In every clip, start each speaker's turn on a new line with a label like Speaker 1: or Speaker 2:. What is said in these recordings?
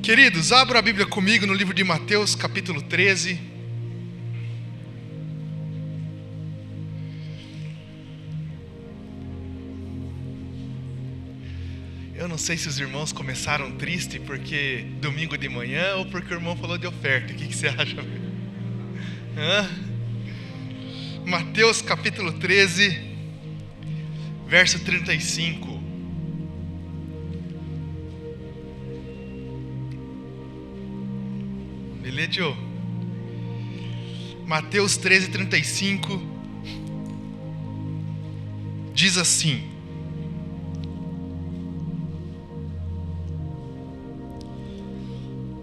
Speaker 1: Queridos, abra a Bíblia comigo no livro de Mateus, capítulo 13. Eu não sei se os irmãos começaram triste porque domingo de manhã ou porque o irmão falou de oferta. O que você acha? Mateus, capítulo 13, verso 35. Beleza, Joe? Mateus 13, 35 diz assim: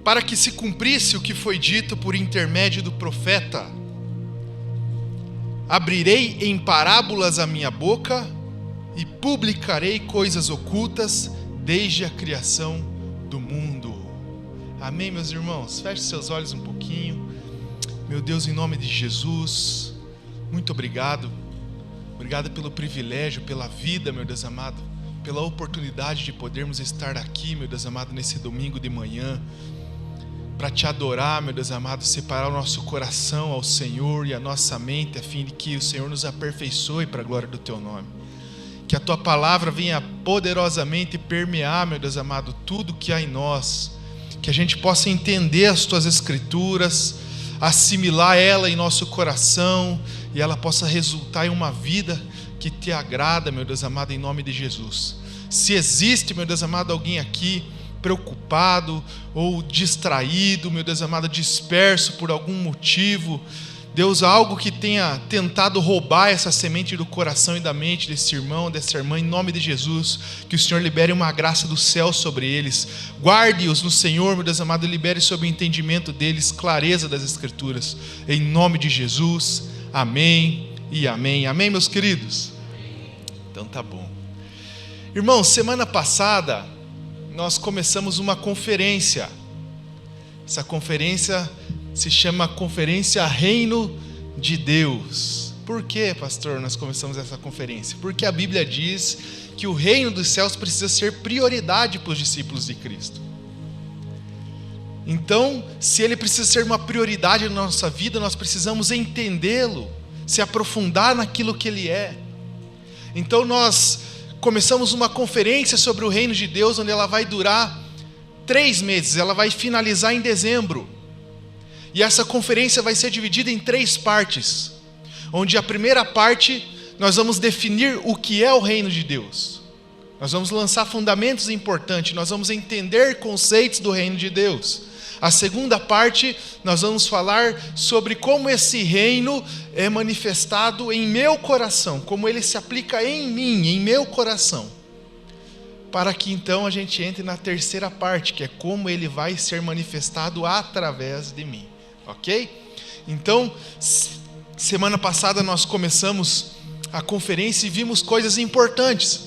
Speaker 1: para que se cumprisse o que foi dito por intermédio do profeta: abrirei em parábolas a minha boca e publicarei coisas ocultas desde a criação do mundo. Amém, meus irmãos? Feche seus olhos um pouquinho. Meu Deus, em nome de Jesus, muito obrigado. Obrigado pelo privilégio, pela vida, meu Deus amado, pela oportunidade de podermos estar aqui, meu Deus amado, nesse domingo de manhã, para te adorar, meu Deus amado, separar o nosso coração ao Senhor e a nossa mente, a fim de que o Senhor nos aperfeiçoe para a glória do Teu nome. Que a Tua palavra venha poderosamente permear, meu Deus amado, tudo que há em nós, que a gente possa entender as Tuas Escrituras, assimilar ela em nosso coração e ela possa resultar em uma vida que Te agrada, meu Deus amado, em nome de Jesus. Se existe, meu Deus amado, alguém aqui preocupado ou distraído, meu Deus amado, disperso por algum motivo, Deus, algo que tenha tentado roubar essa semente do coração e da mente desse irmão, dessa irmã, em nome de Jesus, que o Senhor libere uma graça do céu sobre eles, guarde-os no Senhor, meu Deus amado, e libere sobre o entendimento deles, clareza das Escrituras, em nome de Jesus, amém e amém. Amém, meus queridos? Então tá bom. Irmãos, semana passada nós começamos uma conferência. Essa conferência se chama Conferência Reino de Deus. Por que, pastor, nós começamos essa conferência? Porque a Bíblia diz que o reino dos céus precisa ser prioridade para os discípulos de Cristo. Então, se ele precisa ser uma prioridade na nossa vida, nós precisamos entendê-lo, se aprofundar naquilo que ele é. Então nós começamos uma conferência sobre o reino de Deus, onde ela vai durar 3 meses, ela vai finalizar em dezembro. E essa conferência vai ser dividida em 3 partes, onde a primeira parte nós vamos definir o que é o reino de Deus. Nós vamos lançar fundamentos importantes, nós vamos entender conceitos do reino de Deus. A segunda parte, nós vamos falar sobre como esse reino é manifestado em meu coração, como ele se aplica em mim, em meu coração. Para que então a gente entre na terceira parte, que é como ele vai ser manifestado através de mim. Ok? Então, semana passada nós começamos a conferência e vimos coisas importantes.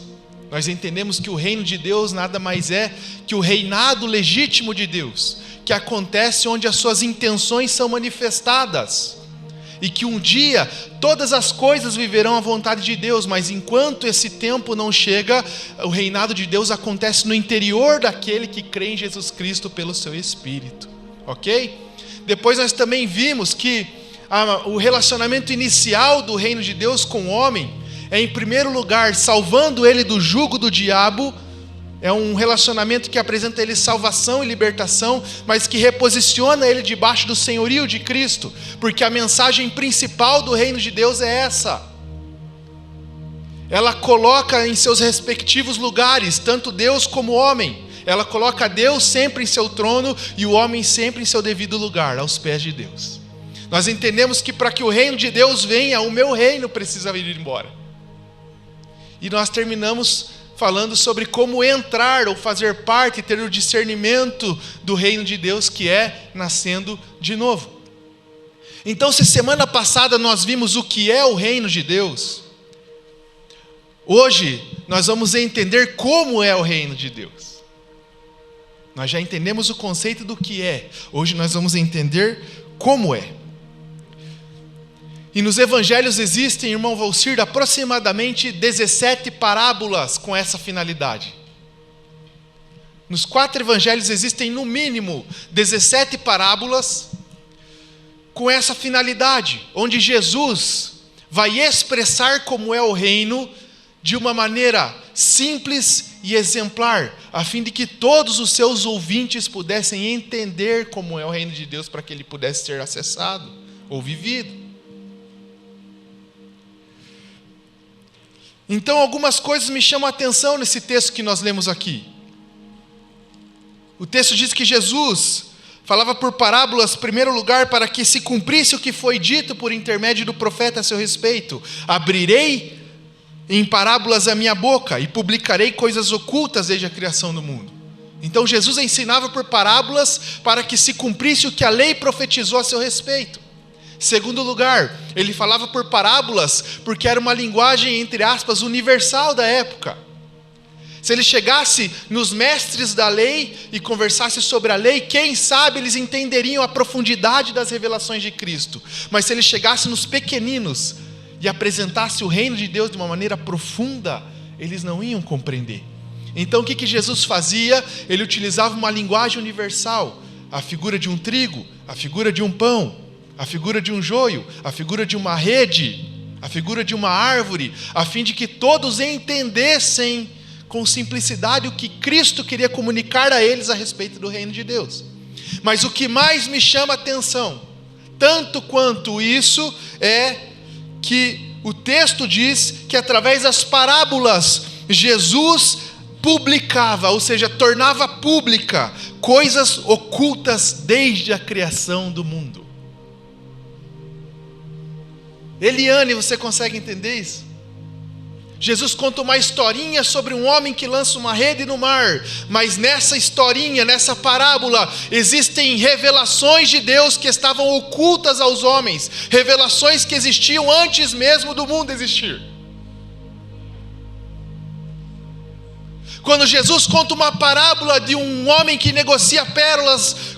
Speaker 1: Nós entendemos que o reino de Deus nada mais é que o reinado legítimo de Deus, que acontece onde as suas intenções são manifestadas. E que um dia todas as coisas viverão a vontade de Deus, mas enquanto esse tempo não chega, o reinado de Deus acontece no interior daquele que crê em Jesus Cristo pelo seu Espírito. Ok? Depois nós também vimos que o relacionamento inicial do reino de Deus com o homem é, em primeiro lugar, salvando ele do jugo do diabo. É um relacionamento que apresenta a ele salvação e libertação, mas que reposiciona ele debaixo do senhorio de Cristo, porque a mensagem principal do reino de Deus é essa. Ela coloca em seus respectivos lugares, tanto Deus como o homem. Ela coloca Deus sempre em seu trono e o homem sempre em seu devido lugar, aos pés de Deus. Nós entendemos que para que o reino de Deus venha, o meu reino precisa ir embora. E nós terminamos falando sobre como entrar ou fazer parte, ter o discernimento do reino de Deus, que é nascendo de novo. Então, se semana passada nós vimos o que é o reino de Deus, hoje nós vamos entender como é o reino de Deus. Nós já entendemos o conceito do que é, hoje nós vamos entender como é. E nos evangelhos existem, irmão Valcir, aproximadamente 17 parábolas com essa finalidade. Nos 4 evangelhos existem no mínimo 17 parábolas com essa finalidade, onde Jesus vai expressar como é o reino de uma maneira simples e exemplar, a fim de que todos os seus ouvintes pudessem entender como é o reino de Deus, para que ele pudesse ser acessado ou vivido. Então, algumas coisas me chamam a atenção nesse texto que nós lemos aqui. O texto diz que Jesus falava por parábolas, em primeiro lugar, para que se cumprisse o que foi dito por intermédio do profeta a seu respeito. Abrirei em parábolas a minha boca e publicarei coisas ocultas desde a criação do mundo. Então Jesus ensinava por parábolas para que se cumprisse o que a lei profetizou a seu respeito. Segundo lugar, ele falava por parábolas porque era uma linguagem, entre aspas, universal da época. Se ele chegasse nos mestres da lei e conversasse sobre a lei, quem sabe eles entenderiam a profundidade das revelações de Cristo. Mas se ele chegasse nos pequeninos e apresentasse o reino de Deus de uma maneira profunda, eles não iam compreender. Então o que Jesus fazia? Ele utilizava uma linguagem universal, a figura de um trigo, a figura de um pão, a figura de um joio, a figura de uma rede, a figura de uma árvore, a fim de que todos entendessem com simplicidade o que Cristo queria comunicar a eles a respeito do reino de Deus. Mas o que mais me chama a atenção, tanto quanto isso, é que o texto diz que através das parábolas Jesus publicava, ou seja, tornava pública coisas ocultas desde a criação do mundo. Eliane, você consegue entender isso? Jesus conta uma historinha sobre um homem que lança uma rede no mar, mas nessa historinha, nessa parábola, existem revelações de Deus que estavam ocultas aos homens, revelações que existiam antes mesmo do mundo existir. Quando Jesus conta uma parábola de um homem que negocia pérolas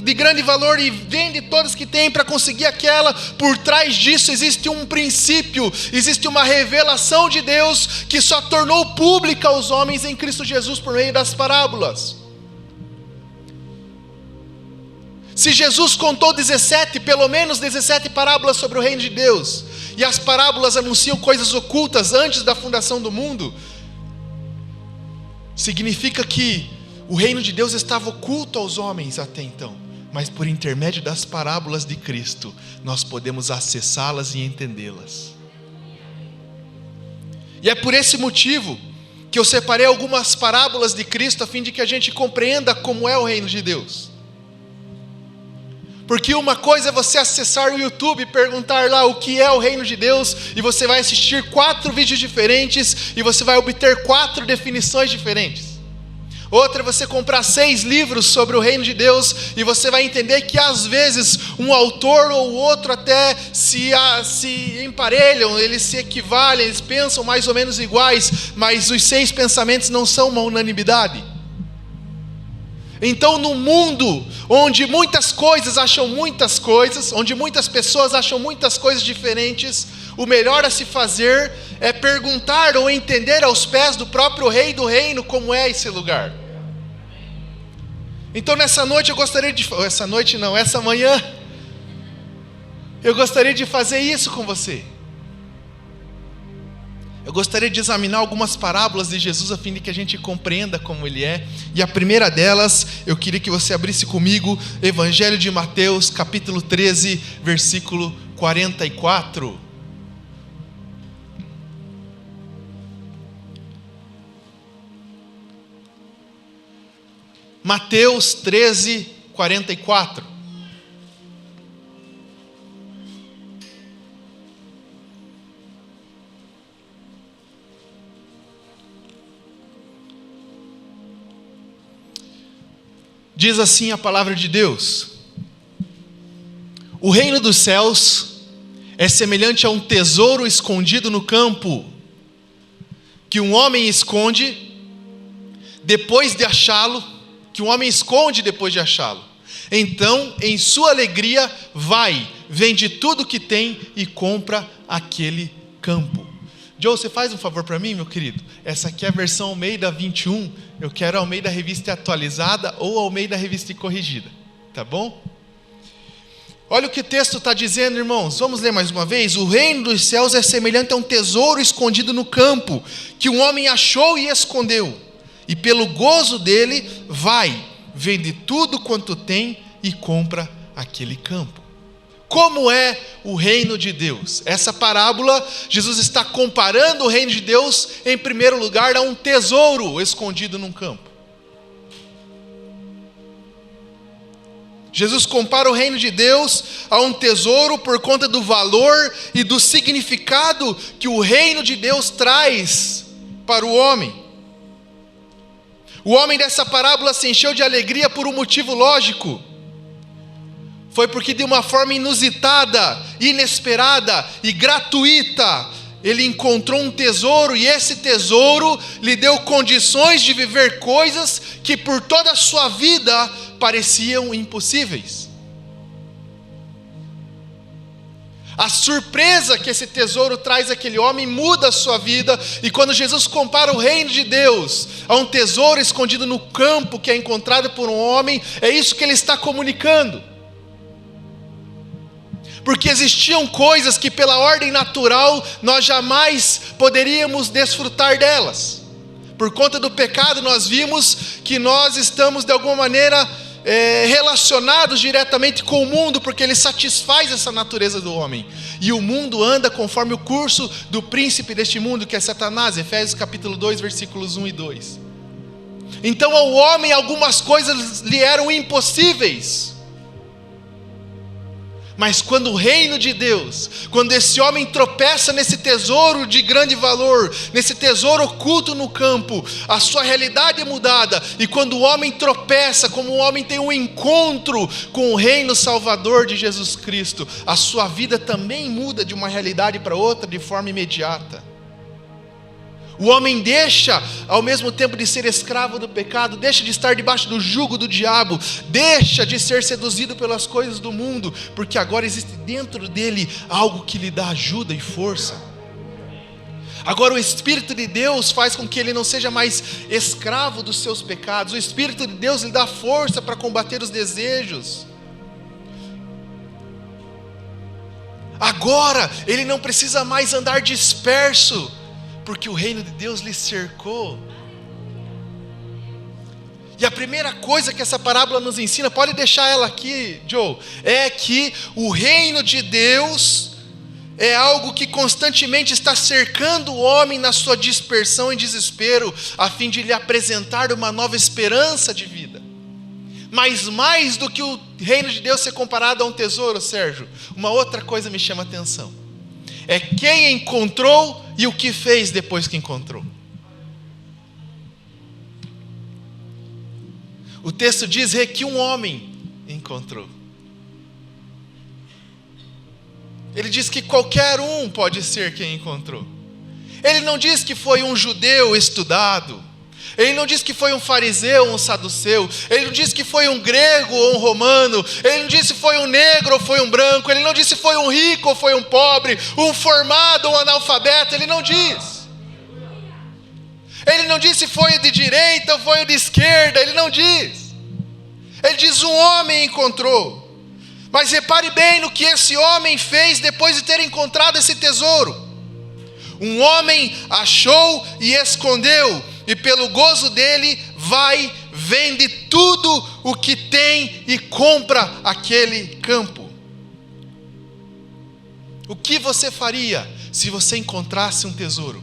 Speaker 1: de grande valor e vende todas que tem para conseguir aquela, por trás disso existe um princípio, existe uma revelação de Deus que só tornou pública aos homens em Cristo Jesus por meio das parábolas. Se Jesus contou pelo menos 17 parábolas sobre o reino de Deus, e as parábolas anunciam coisas ocultas antes da fundação do mundo, significa que o reino de Deus estava oculto aos homens até então, mas por intermédio das parábolas de Cristo, nós podemos acessá-las e entendê-las. E é por esse motivo que eu separei algumas parábolas de Cristo, a fim de que a gente compreenda como é o reino de Deus. Porque uma coisa é você acessar o YouTube e perguntar lá o que é o reino de Deus, e você vai assistir 4 vídeos diferentes, e você vai obter 4 definições diferentes. Outra é você comprar 6 livros sobre o reino de Deus, e você vai entender que às vezes um autor ou outro até se emparelham, eles se equivalem, eles pensam mais ou menos iguais, mas os 6 pensamentos não são uma unanimidade. Então, no mundo onde muitas coisas acham muitas coisas, onde muitas pessoas acham muitas coisas diferentes, o melhor a se fazer é perguntar ou entender aos pés do próprio Rei do Reino como é esse lugar. Então nessa noite eu gostaria de... essa manhã eu gostaria de fazer isso com você. Eu gostaria de examinar algumas parábolas de Jesus a fim de que a gente compreenda como Ele é. E a primeira delas, eu queria que você abrisse comigo Evangelho de Mateus, capítulo 13, versículo 44. Mateus 13, 44. Diz assim a palavra de Deus: o reino dos céus é semelhante a um tesouro escondido no campo, que um homem esconde depois de achá-lo, Então, em sua alegria, vende tudo que tem e compra aquele campo. Joe, você faz um favor para mim, meu querido? Essa aqui é a versão Almeida 21. Eu quero a Almeida Revista Atualizada ou a Almeida Revista Corrigida. Tá bom? Olha o que o texto está dizendo, irmãos. Vamos ler mais uma vez. O reino dos céus é semelhante a um tesouro escondido no campo, que um homem achou e escondeu. E pelo gozo dele, vai, vende tudo quanto tem e compra aquele campo. Como é o reino de Deus? Essa parábola, Jesus está comparando o reino de Deus, em primeiro lugar, a um tesouro escondido num campo. Jesus compara o reino de Deus a um tesouro por conta do valor e do significado que o reino de Deus traz para o homem. O homem dessa parábola se encheu de alegria por um motivo lógico. Foi porque de uma forma inusitada, inesperada e gratuita, ele encontrou um tesouro, e esse tesouro lhe deu condições de viver coisas que por toda a sua vida pareciam impossíveis. A surpresa que esse tesouro traz àquele homem muda a sua vida, e quando Jesus compara o reino de Deus a um tesouro escondido no campo que é encontrado por um homem, é isso que ele está comunicando. Porque existiam coisas que pela ordem natural nós jamais poderíamos desfrutar delas. Por conta do pecado nós vimos que nós estamos de alguma maneira relacionados diretamente com o mundo, porque ele satisfaz essa natureza do homem. E o mundo anda conforme o curso do príncipe deste mundo, que é Satanás. Efésios capítulo 2, versículos 1 e 2. Então ao homem algumas coisas lhe eram impossíveis. Mas quando o reino de Deus, quando esse homem tropeça nesse tesouro de grande valor, nesse tesouro oculto no campo, a sua realidade é mudada. E quando o homem tropeça, como o homem tem um encontro com o reino salvador de Jesus Cristo, a sua vida também muda de uma realidade para outra de forma imediata. O homem deixa, ao mesmo tempo de ser escravo do pecado, deixa de estar debaixo do jugo do diabo, deixa de ser seduzido pelas coisas do mundo, porque agora existe dentro dele algo que lhe dá ajuda e força. Agora o Espírito de Deus faz com que ele não seja mais escravo dos seus pecados. O Espírito de Deus lhe dá força para combater os desejos. Agora ele não precisa mais andar disperso, porque o reino de Deus lhe cercou. E a primeira coisa que essa parábola nos ensina, pode deixar ela aqui, Joe, é que o reino de Deus é algo que constantemente está cercando o homem na sua dispersão e desespero, a fim de lhe apresentar uma nova esperança de vida. Mas mais do que o reino de Deus ser comparado a um tesouro, Sérgio, uma outra coisa me chama a atenção. É quem encontrou e o que fez depois que encontrou. O texto diz que um homem encontrou. Ele diz que qualquer um pode ser quem encontrou. Ele não diz que foi um judeu estudado. Ele não diz que foi um fariseu ou um saduceu. Ele não diz que foi um grego ou um romano. Ele não diz se foi um negro ou foi um branco. Ele não diz se foi um rico ou foi um pobre, um formado ou um analfabeto. Ele não diz. Ele não diz se foi de direita ou foi de esquerda. Ele não diz. Ele diz um homem encontrou. Mas repare bem no que esse homem fez depois de ter encontrado esse tesouro. Um homem achou e escondeu. E pelo gozo dele, vai, vende tudo o que tem e compra aquele campo. O que você faria se você encontrasse um tesouro?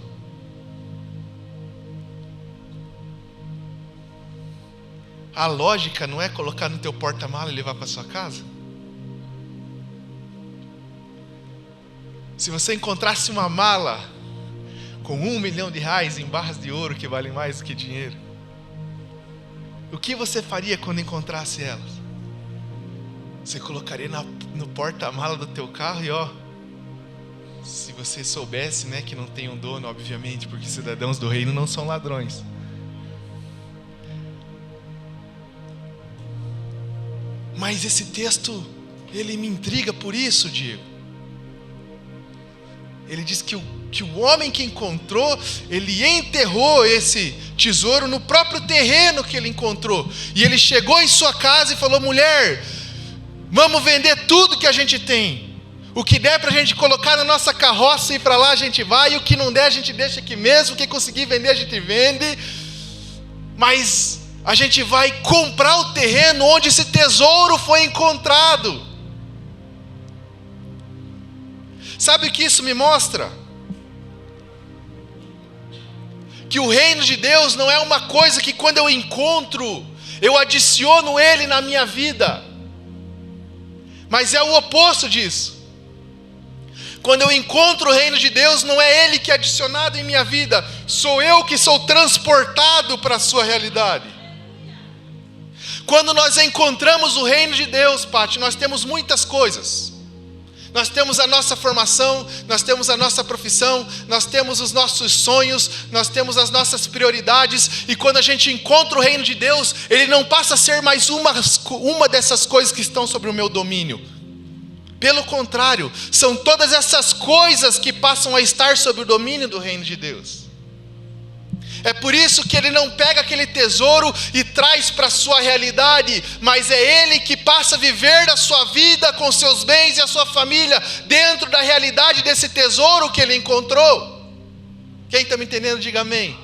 Speaker 1: A lógica não é colocar no teu porta-mala e levar para sua casa? Se você encontrasse uma mala com R$1 milhão em barras de ouro que valem mais do que dinheiro, o que você faria quando encontrasse elas? Você colocaria no porta-mala do teu carro e se você soubesse, que não tem um dono, obviamente, porque cidadãos do reino não são ladrões. Mas esse texto, ele me intriga por isso, Diego. Ele diz que que o homem que encontrou, ele enterrou esse tesouro no próprio terreno que ele encontrou. E ele chegou em sua casa e falou: mulher, vamos vender tudo que a gente tem. O que der para a gente colocar na nossa carroça e ir para lá a gente vai, e o que não der a gente deixa aqui mesmo, o que conseguir vender a gente vende. Mas a gente vai comprar o terreno onde esse tesouro foi encontrado. Sabe o que isso me mostra? Que o reino de Deus não é uma coisa que quando eu encontro, eu adiciono ele na minha vida. Mas é o oposto disso. Quando eu encontro o reino de Deus, não é ele que é adicionado em minha vida, sou eu que sou transportado para a sua realidade. Quando nós encontramos o reino de Deus, Pati, nós temos muitas coisas. Nós temos a nossa formação, nós temos a nossa profissão, nós temos os nossos sonhos, nós temos as nossas prioridades, e quando a gente encontra o reino de Deus, ele não passa a ser mais uma dessas coisas que estão sobre o meu domínio. Pelo contrário, são todas essas coisas que passam a estar sob o domínio do reino de Deus. É por isso que ele não pega aquele tesouro e traz para a sua realidade, mas é ele que passa a viver a sua vida com seus bens e a sua família dentro da realidade desse tesouro que ele encontrou. Quem está me entendendo, diga amém.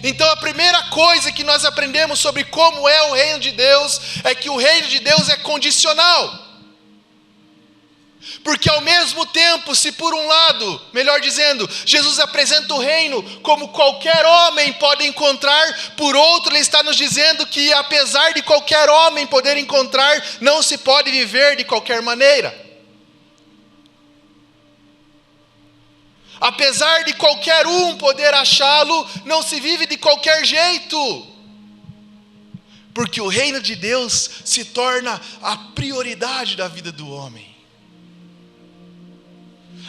Speaker 1: Então a primeira coisa que nós aprendemos sobre como é o reino de Deus é que o reino de Deus é condicional. Porque ao mesmo tempo, se por um lado, melhor dizendo, Jesus apresenta o reino como qualquer homem pode encontrar, por outro ele está nos dizendo que apesar de qualquer homem poder encontrar, não se pode viver de qualquer maneira. Apesar de qualquer um poder achá-lo, não se vive de qualquer jeito. Porque o reino de Deus se torna a prioridade da vida do homem.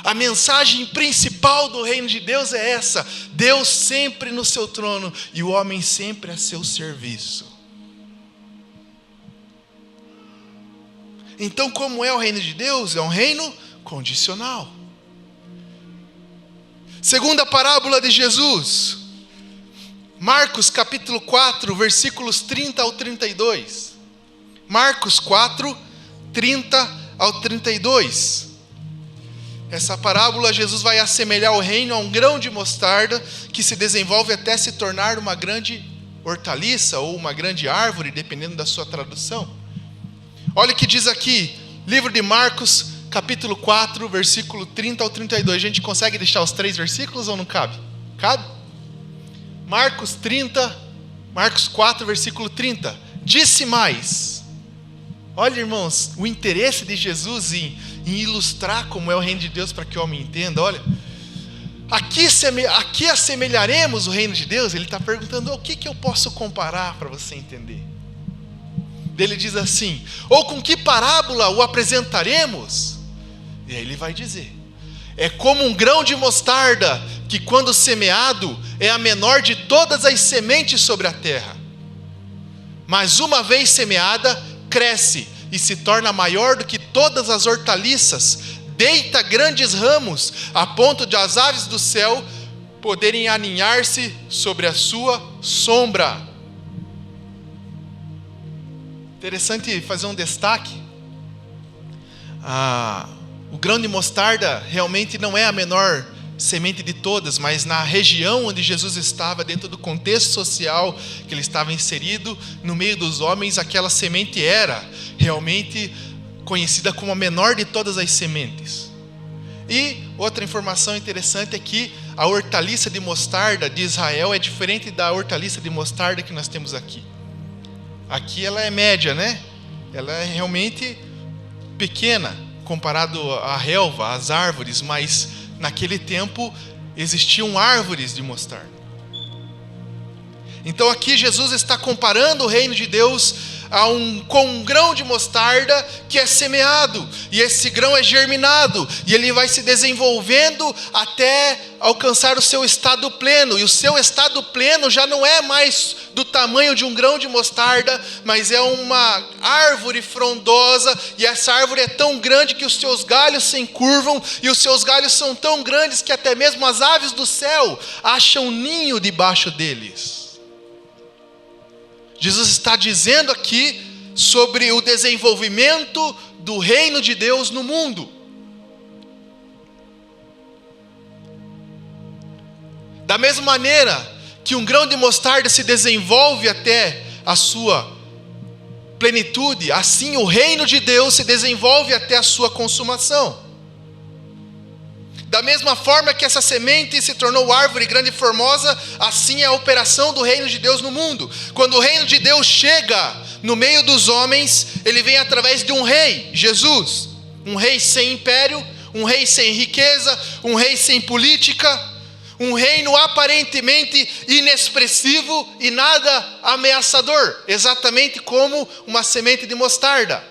Speaker 1: A mensagem principal do reino de Deus é essa: Deus sempre no seu trono e o homem sempre a seu serviço. Então, como é o reino de Deus? É um reino condicional. Segunda parábola de Jesus, Marcos capítulo 4, versículos 30 ao 32. Marcos 4, 30 ao 32. Essa parábola, Jesus vai assemelhar o reino a um grão de mostarda que se desenvolve até se tornar uma grande hortaliça ou uma grande árvore, dependendo da sua tradução. Olha o que diz aqui, livro de Marcos, capítulo 4, versículo 30 ao 32. A gente consegue deixar os 3 versículos ou não cabe? Cabe? Marcos 4, versículo 30. Disse mais. Olha, irmãos, o interesse de Jesus em ilustrar como é o reino de Deus para que o homem entenda. Olha, aqui assemelharemos o reino de Deus. Ele está perguntando: o que eu posso comparar para você entender? Ele diz assim: ou com que parábola o apresentaremos? E aí ele vai dizer: é como um grão de mostarda que, quando semeado, é a menor de todas as sementes sobre a terra. Mas uma vez semeada, cresce e se torna maior do que todas as hortaliças, deita grandes ramos, a ponto de as aves do céu poderem aninhar-se sobre a sua sombra. Interessante fazer um destaque. O grão de mostarda realmente não é a menor semente de todas, mas na região onde Jesus estava, dentro do contexto social que ele estava inserido, no meio dos homens, aquela semente era realmente conhecida como a menor de todas as sementes. E outra informação interessante é que a hortaliça de mostarda de Israel é diferente da hortaliça de mostarda que nós temos aqui. Aqui ela é média, né? Ela é realmente pequena comparado à relva, às árvores, mas naquele tempo existiam árvores de mostarda. Então aqui Jesus está comparando o reino de Deus com um grão de mostarda que é semeado, e esse grão é germinado, e ele vai se desenvolvendo até alcançar o seu estado pleno, e o seu estado pleno já não é mais do tamanho de um grão de mostarda, mas é uma árvore frondosa, e essa árvore é tão grande que os seus galhos se encurvam, e os seus galhos são tão grandes que até mesmo as aves do céu acham ninho debaixo deles. Jesus está dizendo aqui sobre o desenvolvimento do reino de Deus no mundo. Da mesma maneira que um grão de mostarda se desenvolve até a sua plenitude, assim o reino de Deus se desenvolve até a sua consumação. Da mesma forma que essa semente se tornou árvore grande e formosa, assim é a operação do reino de Deus no mundo. Quando o reino de Deus chega no meio dos homens, ele vem através de um rei, Jesus. Um rei sem império, um rei sem riqueza, um rei sem política, um reino aparentemente inexpressivo e nada ameaçador, exatamente como uma semente de mostarda.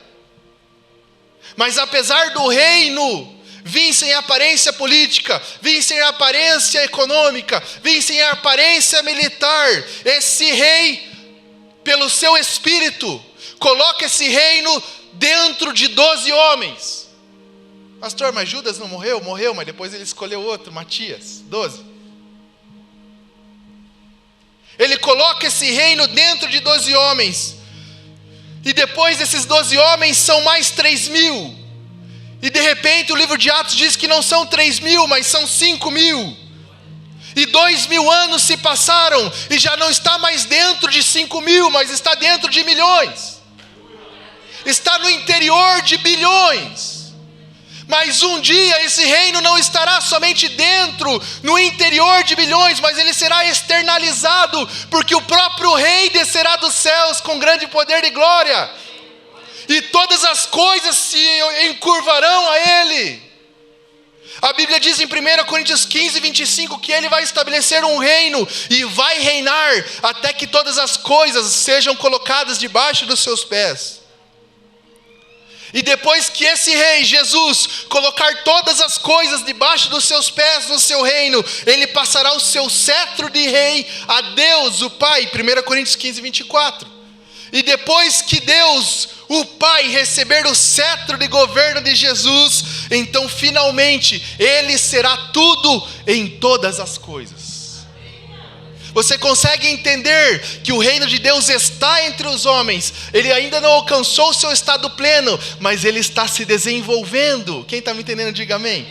Speaker 1: Mas apesar do reino vim sem aparência política, vim sem aparência econômica, vim sem aparência militar, esse rei, pelo seu espírito, coloca esse reino dentro de 12 homens. Pastor, mas Judas não morreu? Morreu, mas depois ele escolheu outro, Matias, 12. Ele coloca esse reino dentro de 12 homens, e depois desses 12 homens são mais 3.000, e de repente o livro de Atos diz que não são 3.000, mas são 5.000. E 2.000 anos se passaram, e já não está mais dentro de 5.000, mas está dentro de milhões. Está no interior de bilhões. Mas um dia esse reino não estará somente dentro, no interior de bilhões, mas ele será externalizado, porque o próprio rei descerá dos céus com grande poder e glória. E todas as coisas se encurvarão a ele. A Bíblia diz em 1 Coríntios 15, 25, que ele vai estabelecer um reino e vai reinar até que todas as coisas sejam colocadas debaixo dos seus pés. E depois que esse rei, Jesus, colocar todas as coisas debaixo dos seus pés no seu reino, ele passará o seu cetro de rei a Deus, o Pai, 1 Coríntios 15, 24. E depois que Deus, o Pai, receber o cetro de governo de Jesus, então finalmente Ele será tudo em todas as coisas. Você consegue entender que o reino de Deus está entre os homens? Ele ainda não alcançou o seu estado pleno, mas ele está se desenvolvendo. Quem está me entendendo, diga amém.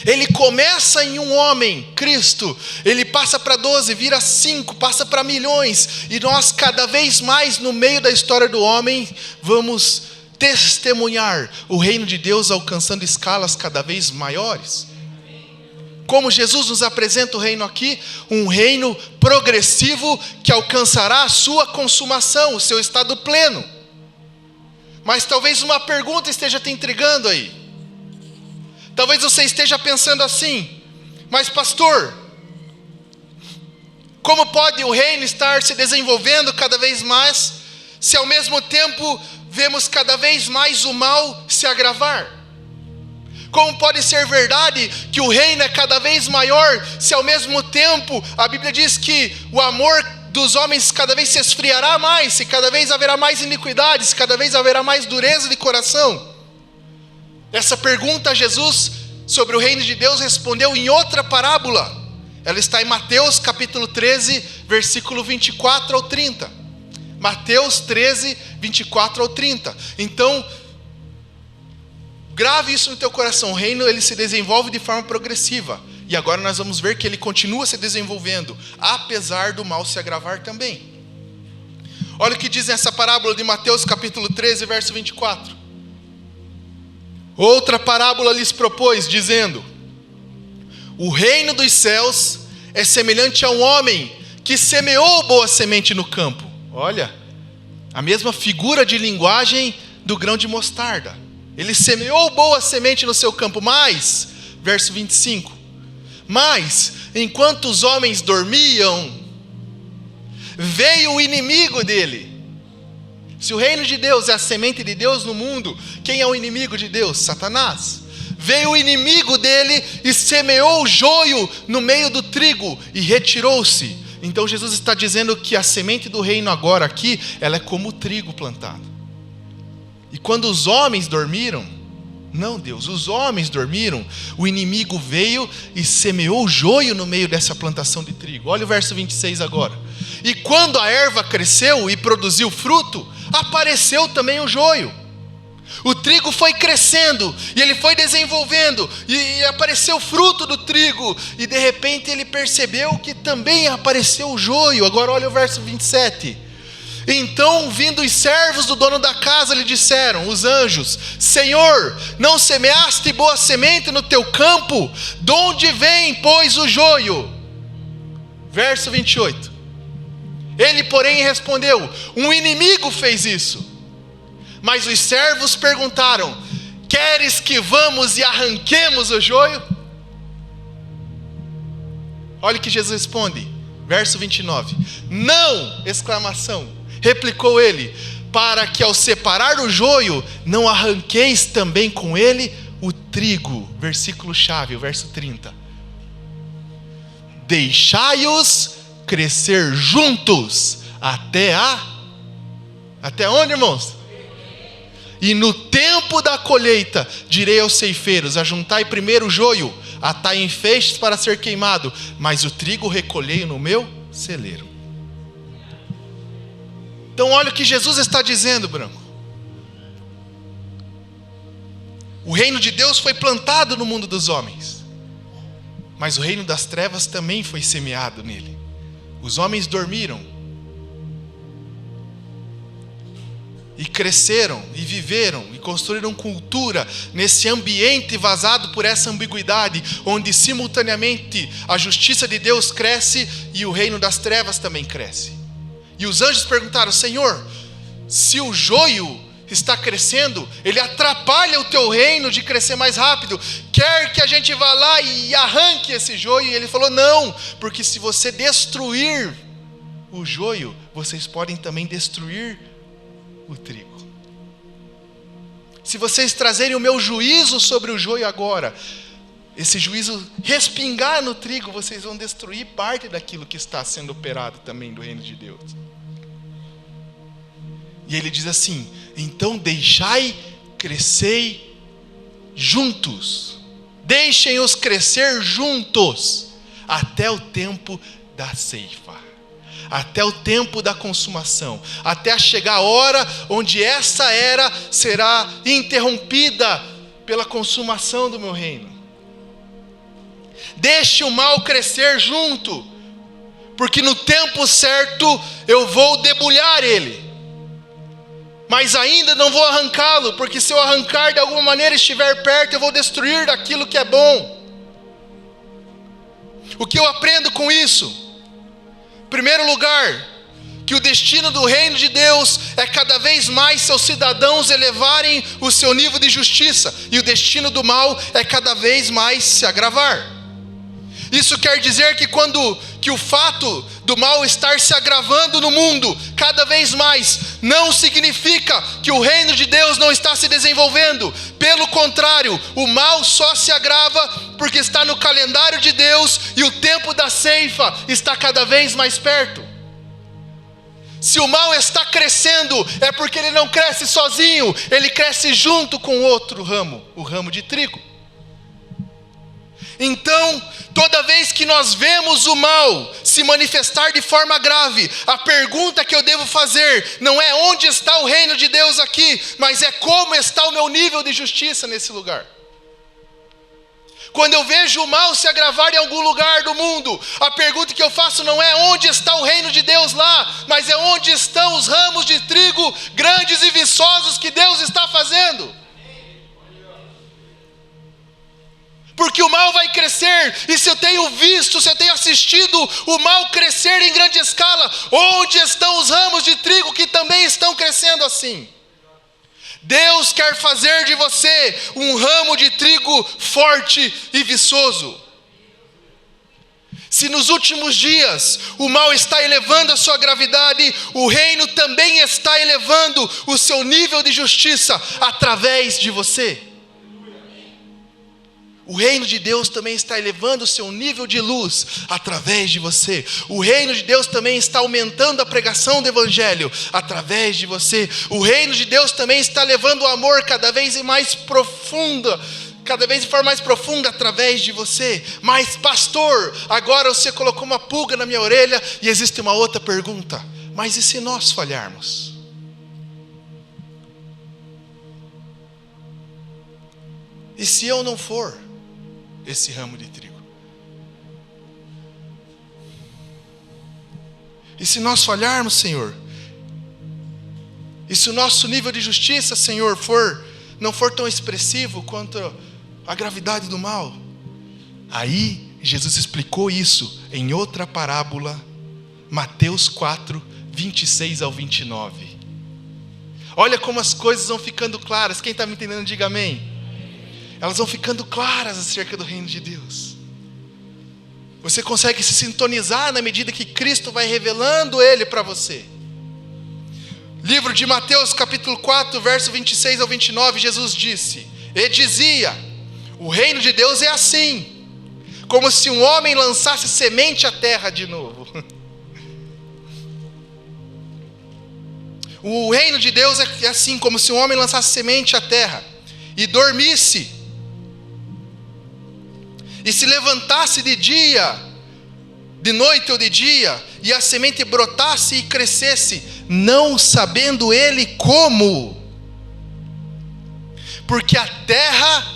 Speaker 1: Ele começa em um homem, Cristo, ele passa para 12, vira 5, passa para milhões, e nós cada vez mais no meio da história do homem, vamos testemunhar o reino de Deus alcançando escalas cada vez maiores. Como Jesus nos apresenta o reino aqui, um reino progressivo que alcançará a sua consumação, o seu estado pleno. Mas talvez uma pergunta esteja te intrigando aí. Talvez você esteja pensando assim: mas pastor, como pode o reino estar se desenvolvendo cada vez mais, se ao mesmo tempo vemos cada vez mais o mal se agravar? Como pode ser verdade que o reino é cada vez maior, se ao mesmo tempo a Bíblia diz que o amor dos homens cada vez se esfriará mais, se cada vez haverá mais iniquidade, se cada vez haverá mais dureza de coração? Essa pergunta Jesus sobre o reino de Deus respondeu em outra parábola. Ela está em Mateus capítulo 13, versículo 24 ao 30. Mateus 13, 24 ao 30. Então, grave isso no teu coração. O reino, ele se desenvolve de forma progressiva. E agora nós vamos ver que ele continua se desenvolvendo, apesar do mal se agravar também. Olha o que diz nessa parábola de Mateus capítulo 13, verso 24. Outra parábola lhes propôs, dizendo: o reino dos céus é semelhante a um homem que semeou boa semente no campo. Olha, a mesma figura de linguagem do grão de mostarda. Ele semeou boa semente no seu campo, mas, verso 25, mas, enquanto os homens dormiam, veio o inimigo dele Se o reino de Deus é a semente de Deus no mundo, quem é o inimigo de Deus? Satanás. Veio o inimigo dele e semeou o joio no meio do trigo e retirou-se. Então Jesus está dizendo que a semente do reino agora aqui, ela é como o trigo plantado. E quando os homens dormiram, não Deus, os homens dormiram, o inimigo veio e semeou o joio no meio dessa plantação de trigo. Olha o verso 26 agora. E quando a erva cresceu e produziu fruto, apareceu também o joio. O trigo foi crescendo e ele foi desenvolvendo e apareceu o fruto do trigo. E de repente ele percebeu que também apareceu o joio. Agora olha o verso 27. Então, vindo os servos do dono da casa, lhe disseram, os anjos: Senhor, não semeaste boa semente no teu campo? De onde vem, pois, o joio? Verso 28. Ele, porém, respondeu: um inimigo fez isso. Mas os servos perguntaram: queres que vamos e arranquemos o joio? Olha o que Jesus responde, verso 29. Não! Exclamação. Replicou ele: para que ao separar o joio, não arranqueis também com ele o trigo. Versículo chave, o verso 30. Deixai-os crescer juntos até onde, irmãos? E no tempo da colheita direi aos ceifeiros: ajuntai primeiro o joio, atai em feixes para ser queimado, mas o trigo recolhei no meu celeiro. Então olha o que Jesus está dizendo, Branco. O reino de Deus foi plantado no mundo dos homens, mas o reino das trevas também foi semeado nele. Os homens dormiram e cresceram e viveram e construíram cultura nesse ambiente vazado por essa ambiguidade, onde simultaneamente a justiça de Deus cresce e o reino das trevas também cresce. E os anjos perguntaram: Senhor, se o joio está crescendo, ele atrapalha o teu reino de crescer mais rápido. Quer que a gente vá lá e arranque esse joio? E ele falou: não, porque se você destruir o joio, vocês podem também destruir o trigo. Se vocês trazerem o meu juízo sobre o joio agora, esse juízo respingar no trigo, vocês vão destruir parte daquilo que está sendo operado também do reino de Deus. E ele diz assim: então deixai crescer juntos, deixem-os crescer juntos, até o tempo da ceifa, até o tempo da consumação, até chegar a hora onde essa era será interrompida pela consumação do meu reino. Deixe o mal crescer junto, porque no tempo certo eu vou debulhar ele. Mas ainda não vou arrancá-lo, porque se eu arrancar de alguma maneira estiver perto, eu vou destruir aquilo que é bom. O que eu aprendo com isso? Em primeiro lugar, que o destino do reino de Deus é cada vez mais seus cidadãos elevarem o seu nível de justiça, e o destino do mal é cada vez mais se agravar. Isso quer dizer que o fato do mal estar se agravando no mundo cada vez mais não significa que o reino de Deus não está se desenvolvendo. Pelo contrário, o mal só se agrava porque está no calendário de Deus e o tempo da ceifa está cada vez mais perto. Se o mal está crescendo, é porque ele não cresce sozinho, ele cresce junto com outro ramo, o ramo de trigo. Então, toda vez que nós vemos o mal se manifestar de forma grave, a pergunta que eu devo fazer não é onde está o reino de Deus aqui, mas é como está o meu nível de justiça nesse lugar. Quando eu vejo o mal se agravar em algum lugar do mundo, a pergunta que eu faço não é onde está o reino de Deus lá, mas é onde estão os ramos de trigo grandes e viçosos que Deus está fazendo. Porque o mal vai crescer, e se eu tenho visto, se eu tenho assistido o mal crescer em grande escala, onde estão os ramos de trigo que também estão crescendo assim? Deus quer fazer de você um ramo de trigo forte e viçoso. Se nos últimos dias o mal está elevando a sua gravidade, o reino também está elevando o seu nível de justiça através de você. O reino de Deus também está elevando o seu nível de luz através de você. O reino de Deus também está aumentando a pregação do evangelho através de você. O reino de Deus também está levando o amor cada vez mais profundo, cada vez de forma mais profunda através de você. Mas pastor, agora você colocou uma pulga na minha orelha e existe uma outra pergunta. Mas e se nós falharmos? E se eu não for esse ramo de trigo? E se nós falharmos, Senhor? E se o nosso nível de justiça, Senhor, não for tão expressivo quanto a gravidade do mal? Aí Jesus explicou isso em outra parábola, Mateus 4, 26 ao 29. Olha como as coisas vão ficando claras. Quem está me entendendo, diga amém. Elas vão ficando claras acerca do reino de Deus. Você consegue se sintonizar na medida que Cristo vai revelando Ele para você. Livro de Mateus capítulo 4, verso 26 ao 29, Jesus disse, e dizia, o reino de Deus é assim, como se um homem lançasse semente à terra de novo. O reino de Deus é assim, como se um homem lançasse semente à terra e dormisse, e se levantasse de dia, de noite ou de dia, e a semente brotasse e crescesse, não sabendo ele como. Porque a terra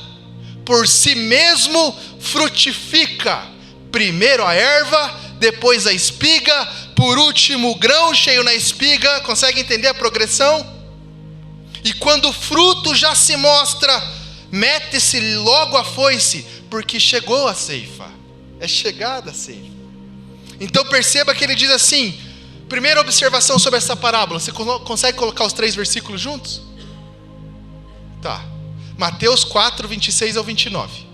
Speaker 1: por si mesmo frutifica, primeiro a erva, depois a espiga, por último o grão cheio na espiga. Consegue entender a progressão? E quando o fruto já se mostra, mete-se logo a foice, porque chegou a ceifa. É chegada a ceifa. Então perceba que ele diz assim, primeira observação sobre essa parábola. Você consegue colocar os 3 versículos juntos? Tá. Mateus 4, 26 ao 29.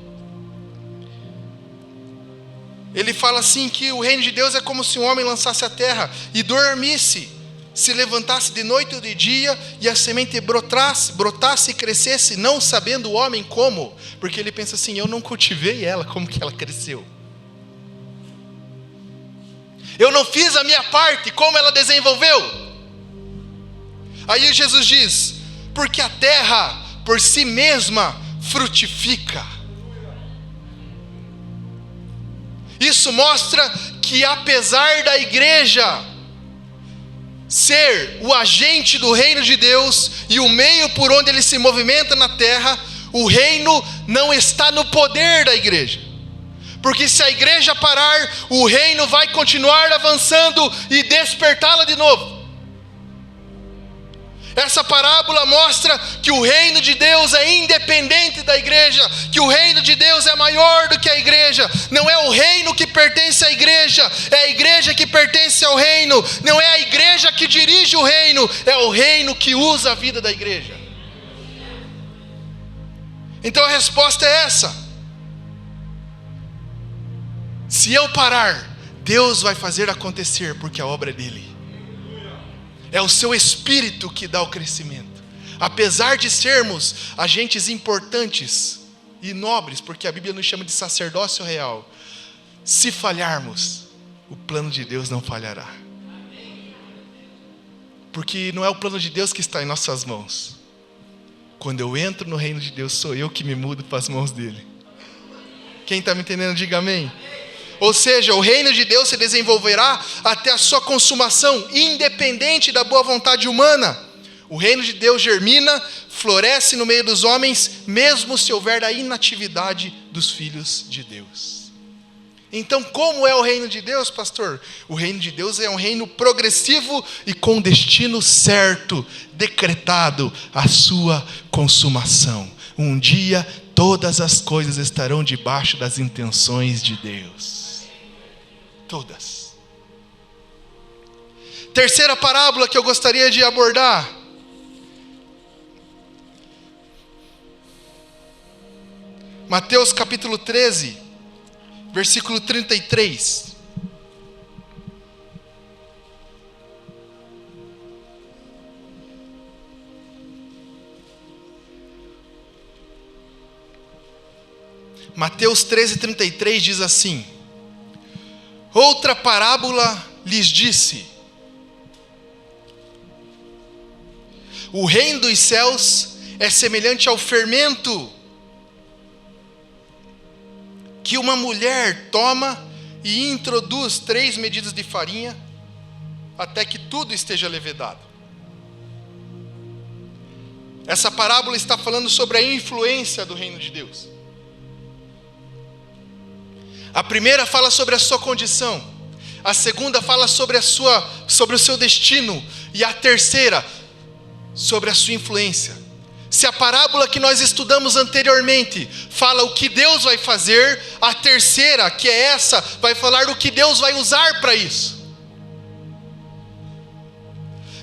Speaker 1: Ele fala assim que o reino de Deus é como se um homem lançasse a terra e dormisse, se levantasse de noite ou de dia, e a semente brotasse e crescesse, não sabendo o homem como, porque ele pensa assim, eu não cultivei ela, como que ela cresceu? Eu não fiz a minha parte, como ela desenvolveu? Aí Jesus diz, porque a terra por si mesma frutifica. Isso mostra que apesar da igreja ser o agente do reino de Deus e o meio por onde ele se movimenta na terra, o reino não está no poder da igreja. Porque se a igreja parar, o reino vai continuar avançando e despertá-la de novo. Essa parábola mostra que o reino de Deus é independente da igreja, que o reino de Deus é maior do que a igreja. Não é o reino que pertence à igreja, é a igreja que pertence ao reino. Não é a igreja que dirige o reino, é o reino que usa a vida da igreja. Então a resposta é essa. Se eu parar, Deus vai fazer acontecer, porque a obra é dele. É o seu espírito que dá o crescimento. Apesar de sermos agentes importantes e nobres, porque a Bíblia nos chama de sacerdócio real, se falharmos, o plano de Deus não falhará. Porque não é o plano de Deus que está em nossas mãos. Quando eu entro no reino de Deus, sou eu que me mudo para as mãos dele. Quem está me entendendo, diga amém. Ou seja, o reino de Deus se desenvolverá até a sua consumação, independente da boa vontade humana. O reino de Deus germina, floresce no meio dos homens, mesmo se houver a inatividade dos filhos de Deus. Então, como é o reino de Deus, pastor? O reino de Deus é um reino progressivo e com destino certo, decretado a sua consumação. Um dia, todas as coisas estarão debaixo das intenções de Deus. Todas. Terceira parábola que eu gostaria de abordar. Mateus capítulo 13, versículo 33. Mateus 13:33 diz assim: outra parábola lhes disse: o reino dos céus é semelhante ao fermento que uma mulher toma e introduz 3 medidas de farinha até que tudo esteja levedado. Essa parábola está falando sobre a influência do reino de Deus. A primeira fala sobre a sua condição, a segunda fala sobre o seu destino, e a terceira sobre a sua influência. Se a parábola que nós estudamos anteriormente fala o que Deus vai fazer, a terceira, que é essa, vai falar do que Deus vai usar para isso.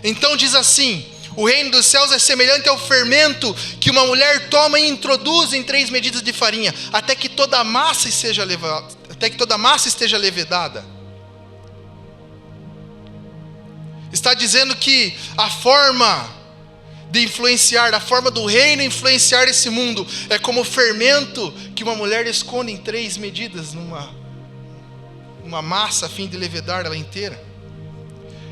Speaker 1: Então diz assim: o reino dos céus é semelhante ao fermento que uma mulher toma e introduz em 3 medidas de farinha, até que toda a massa esteja levedada. Está dizendo que a forma de influenciar, a forma do reino influenciar esse mundo, é como o fermento que uma mulher esconde em 3 medidas numa massa a fim de levedar ela inteira.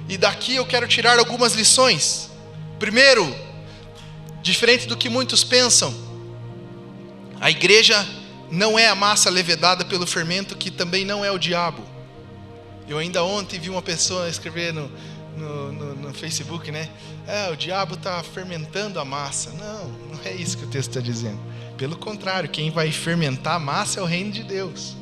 Speaker 1: E daqui eu quero tirar algumas lições. Primeiro, diferente do que muitos pensam, a igreja não é a massa levedada pelo fermento, que também não é o diabo. Eu ainda ontem vi uma pessoa escrever no Facebook, né? O diabo está fermentando a massa. Não é isso que o texto está dizendo. Pelo contrário, quem vai fermentar a massa é o reino de Deus.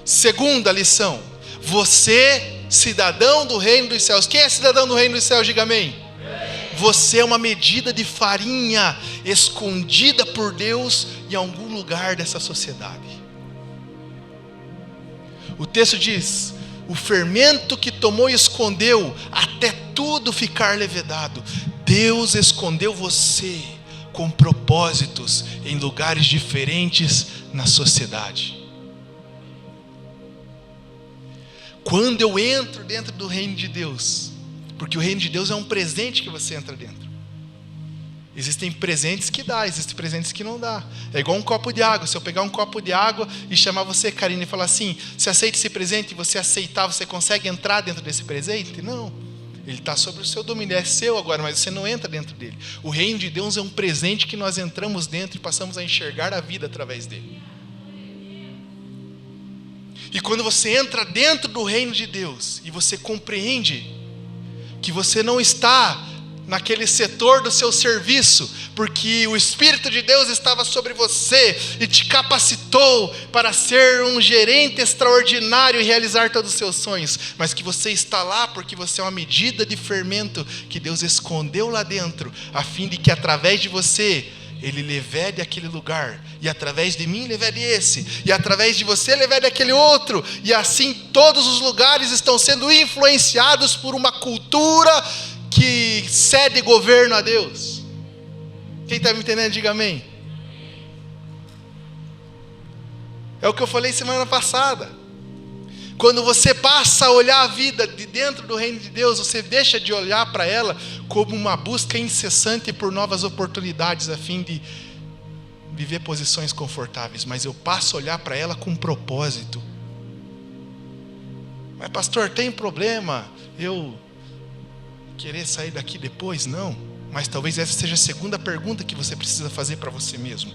Speaker 1: Segunda lição: você, cidadão do reino dos céus. Quem é cidadão do reino dos céus? Diga amém. Você é uma medida de farinha escondida por Deus em algum lugar dessa sociedade. O texto diz: o fermento que tomou e escondeu até tudo ficar levedado. Deus escondeu você com propósitos em lugares diferentes na sociedade. Quando eu entro dentro do reino de Deus, porque o reino de Deus é um presente que você entra dentro. Existem presentes que dá, existem presentes que não dá. É igual um copo de água. Se eu pegar um copo de água e chamar você, Karine, e falar assim: você aceita esse presente? E você aceitar, você consegue entrar dentro desse presente? Não. Ele está sobre o seu domínio, é seu agora, mas você não entra dentro dele. O reino de Deus é um presente que nós entramos dentro e passamos a enxergar a vida através dele. E quando você entra dentro do reino de Deus e você compreende que você não está naquele setor do seu serviço, porque o Espírito de Deus estava sobre você e te capacitou para ser um gerente extraordinário e realizar todos os seus sonhos, mas que você está lá porque você é uma medida de fermento que Deus escondeu lá dentro, a fim de que através de você Ele levede aquele lugar, e através de mim levede esse, e através de você levede aquele outro, e assim todos os lugares estão sendo influenciados por uma cultura que cede governo a Deus. Quem está me entendendo, diga amém. É o que eu falei semana passada. Quando você passa a olhar a vida de dentro do reino de Deus, você deixa de olhar para ela como uma busca incessante por novas oportunidades a fim de viver posições confortáveis, mas eu passo a olhar para ela com propósito. Mas pastor, tem problema eu querer sair daqui depois? Não, mas talvez essa seja a segunda pergunta que você precisa fazer para você mesmo.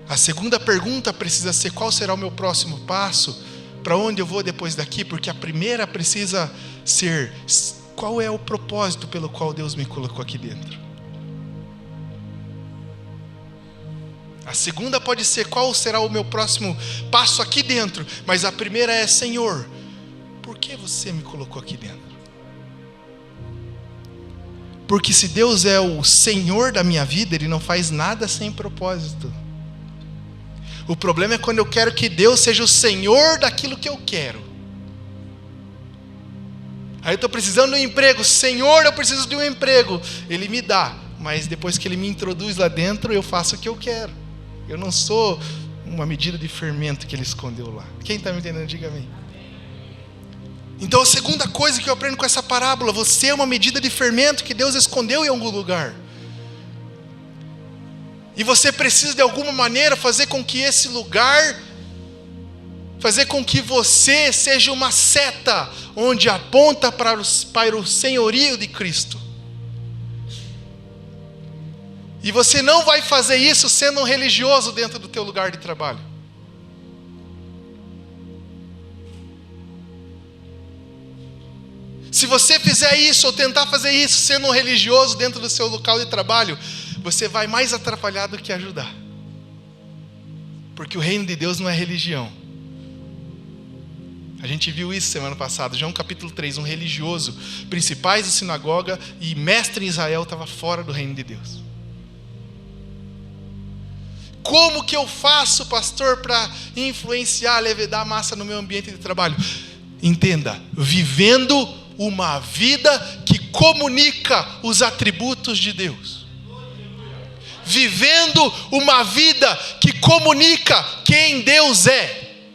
Speaker 1: A segunda pergunta precisa ser: qual será o meu próximo passo? Para onde eu vou depois daqui? Porque a primeira precisa ser: qual é o propósito pelo qual Deus me colocou aqui dentro? A segunda pode ser: qual será o meu próximo passo aqui dentro? Mas a primeira é: Senhor, por que você me colocou aqui dentro? Porque se Deus é o Senhor da minha vida, Ele não faz nada sem propósito. O problema é quando eu quero que Deus seja o Senhor daquilo que eu quero. Aí eu estou precisando de um emprego. Senhor, eu preciso de um emprego. Ele me dá, mas depois que Ele me introduz lá dentro, eu faço o que eu quero. Eu não sou uma medida de fermento que Ele escondeu lá. Quem está me entendendo, diga amém. Então a segunda coisa que eu aprendo com essa parábola: você é uma medida de fermento que Deus escondeu em algum lugar. E você precisa de alguma maneira fazer com que esse lugar, fazer com que você seja uma seta onde aponta para o senhorio de Cristo. E você não vai fazer isso sendo um religioso dentro do teu lugar de trabalho. Se você fizer isso ou tentar fazer isso sendo um religioso dentro do seu local de trabalho, você vai mais atrapalhar do que ajudar. Porque o reino de Deus não é religião. A gente viu isso semana passada, João capítulo 3, um religioso, principais da sinagoga e mestre em Israel estava fora do reino de Deus. Como que eu faço, pastor, para influenciar, levedar a massa no meu ambiente de trabalho? Entenda, vivendo uma vida que comunica os atributos de Deus. Vivendo uma vida que comunica quem Deus é.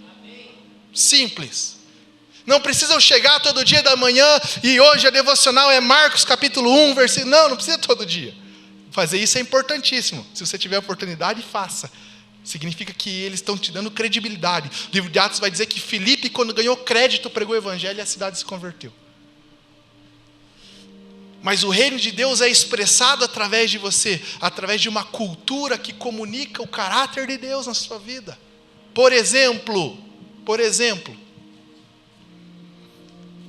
Speaker 1: Simples. Não precisa eu chegar todo dia da manhã e hoje a devocional é Marcos capítulo 1, versículo... Não precisa todo dia. Fazer isso é importantíssimo. Se você tiver oportunidade, faça. Significa que eles estão te dando credibilidade. O livro de Atos vai dizer que Filipe, quando ganhou crédito, pregou o evangelho e a cidade se converteu. Mas o reino de Deus é expressado através de você, através de uma cultura que comunica o caráter de Deus na sua vida. Por exemplo,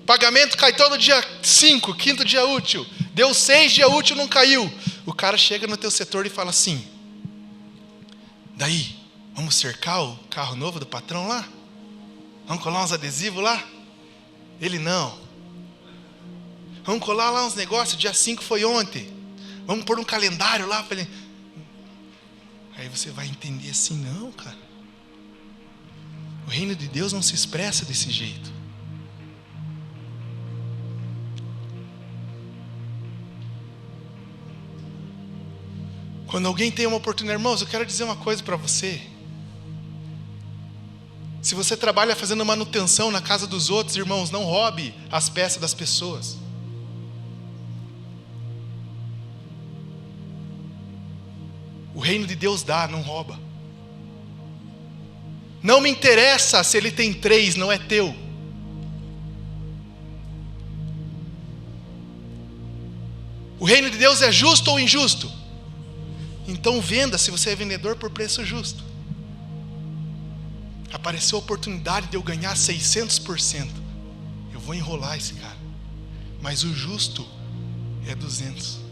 Speaker 1: pagamento cai todo dia 5, quinto dia útil. Deu 6 dia útil, não caiu. O cara chega no teu setor e fala assim: daí, vamos cercar o carro novo do patrão lá? Vamos colar uns adesivos lá? Ele não. Vamos colar lá uns negócios, dia 5 foi ontem. Vamos pôr um calendário lá para ele. Aí você vai entender assim, não, cara. O reino de Deus não se expressa desse jeito. Quando alguém tem uma oportunidade, irmãos, eu quero dizer uma coisa para você. Se você trabalha fazendo manutenção na casa dos outros, irmãos, não roube as peças das pessoas. O reino de Deus dá, não rouba. Não me interessa se ele tem 3, não é teu. O reino de Deus é justo ou injusto? Então venda, se você é vendedor, por preço justo. Apareceu a oportunidade de eu ganhar 600%. Eu vou enrolar esse cara. Mas o justo é 200.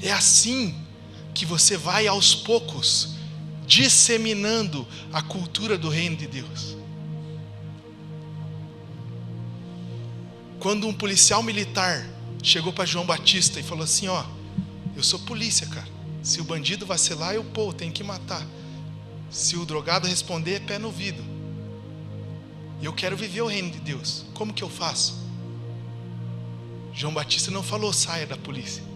Speaker 1: É assim que você vai aos poucos disseminando a cultura do reino de Deus. Quando um policial militar chegou para João Batista e falou assim: ó, eu sou polícia, cara. Se o bandido vacilar, eu tenho que matar. Se o drogado responder, é pé no vidro. E eu quero viver o reino de Deus. Como que eu faço? João Batista não falou saia da polícia.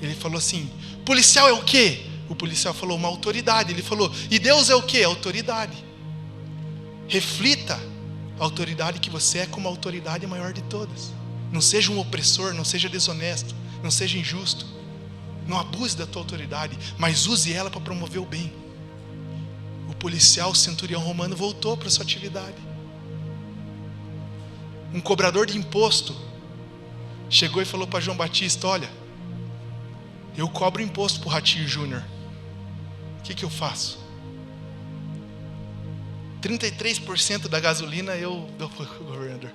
Speaker 1: Ele falou assim: policial é o quê? O policial falou uma autoridade. Ele falou: e Deus é o quê? Autoridade. Reflita a autoridade que você é como a autoridade maior de todas. Não seja um opressor, não seja desonesto, não seja injusto. Não abuse da tua autoridade, mas use ela para promover o bem. O policial, o centurião romano, voltou para a sua atividade. Um cobrador de imposto chegou e falou para João Batista: olha, eu cobro imposto para o Ratinho Júnior. O que eu faço? 33% da gasolina eu dou para o governador.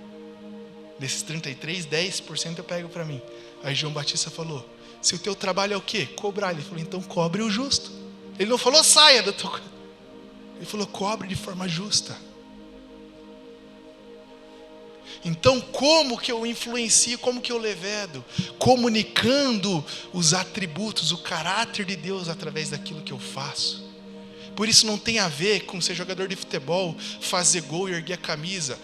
Speaker 1: Desses 33, 10% eu pego para mim. Aí João Batista falou: se o teu trabalho é o quê? Cobrar. Ele falou: então cobre o justo. Ele não falou saia do teu... Ele falou: cobre de forma justa. Então como que eu influencio, como que eu levedo? Comunicando os atributos, o caráter de Deus através daquilo que eu faço. Por isso não tem a ver com ser jogador de futebol, fazer gol e erguer a camisa.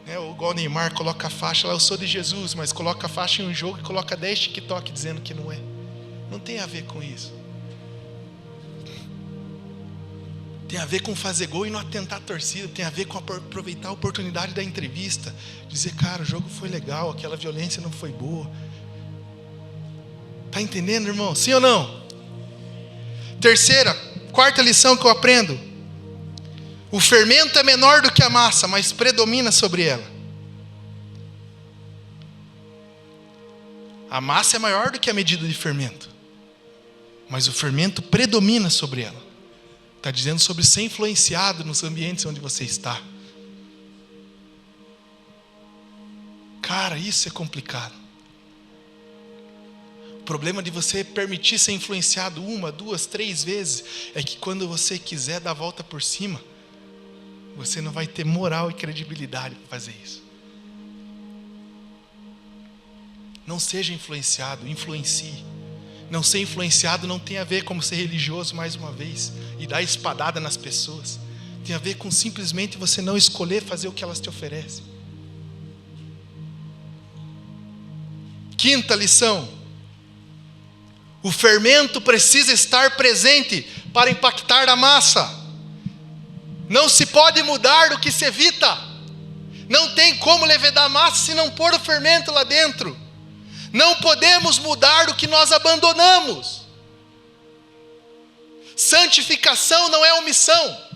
Speaker 1: Igual o Neymar coloca a faixa lá, eu sou de Jesus, mas coloca a faixa em um jogo e coloca 10 TikTok dizendo que não é. Não tem a ver com isso. Tem a ver com fazer gol e não atentar a torcida. Tem a ver com aproveitar a oportunidade da entrevista. Dizer: cara, o jogo foi legal, aquela violência não foi boa. Está entendendo, irmão? Sim ou não? Quarta lição que eu aprendo. O fermento é menor do que a massa, mas predomina sobre ela. A massa é maior do que a medida de fermento, mas o fermento predomina sobre ela. Está dizendo sobre ser influenciado nos ambientes onde você está. Cara, isso é complicado. O problema de você permitir ser influenciado 1, 2, 3 vezes é que quando você quiser dar a volta por cima, você não vai ter moral e credibilidade para fazer isso. Não seja influenciado, influencie. Não ser influenciado não tem a ver com ser religioso mais uma vez e dar espadada nas pessoas. Tem a ver com simplesmente você não escolher fazer o que elas te oferecem. Quinta lição. O fermento precisa estar presente para impactar a massa. Não se pode mudar do que se evita. Não tem como levedar a massa se não pôr o fermento lá dentro. Não podemos mudar do que nós abandonamos. Santificação não é omissão.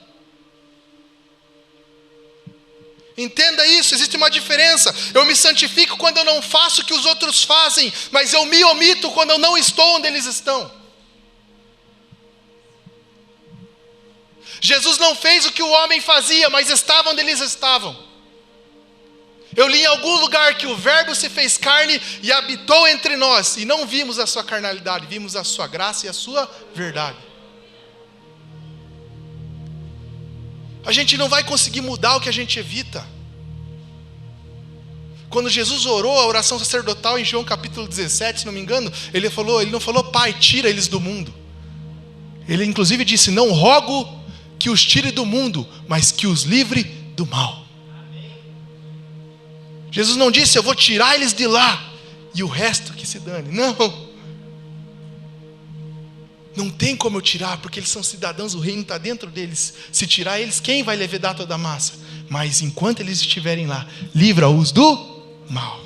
Speaker 1: Entenda isso, existe uma diferença. Eu me santifico quando eu não faço o que os outros fazem, mas eu me omito quando eu não estou onde eles estão. Jesus não fez o que o homem fazia, mas estava onde eles estavam. Eu li em algum lugar que o Verbo se fez carne e habitou entre nós, e não vimos a sua carnalidade, vimos a sua graça e a sua verdade. A gente não vai conseguir mudar o que a gente evita. Quando Jesus orou a oração sacerdotal em João capítulo 17, se não me engano, ele não falou, Pai, tira eles do mundo. Ele inclusive disse, não rogo que os tire do mundo, mas que os livre do mal. Jesus não disse, eu vou tirar eles de lá, e o resto que se dane. Não tem como eu tirar, porque eles são cidadãos, o reino está dentro deles. Se tirar eles, quem vai levedar toda a massa? Mas enquanto eles estiverem lá, livra-os do mal.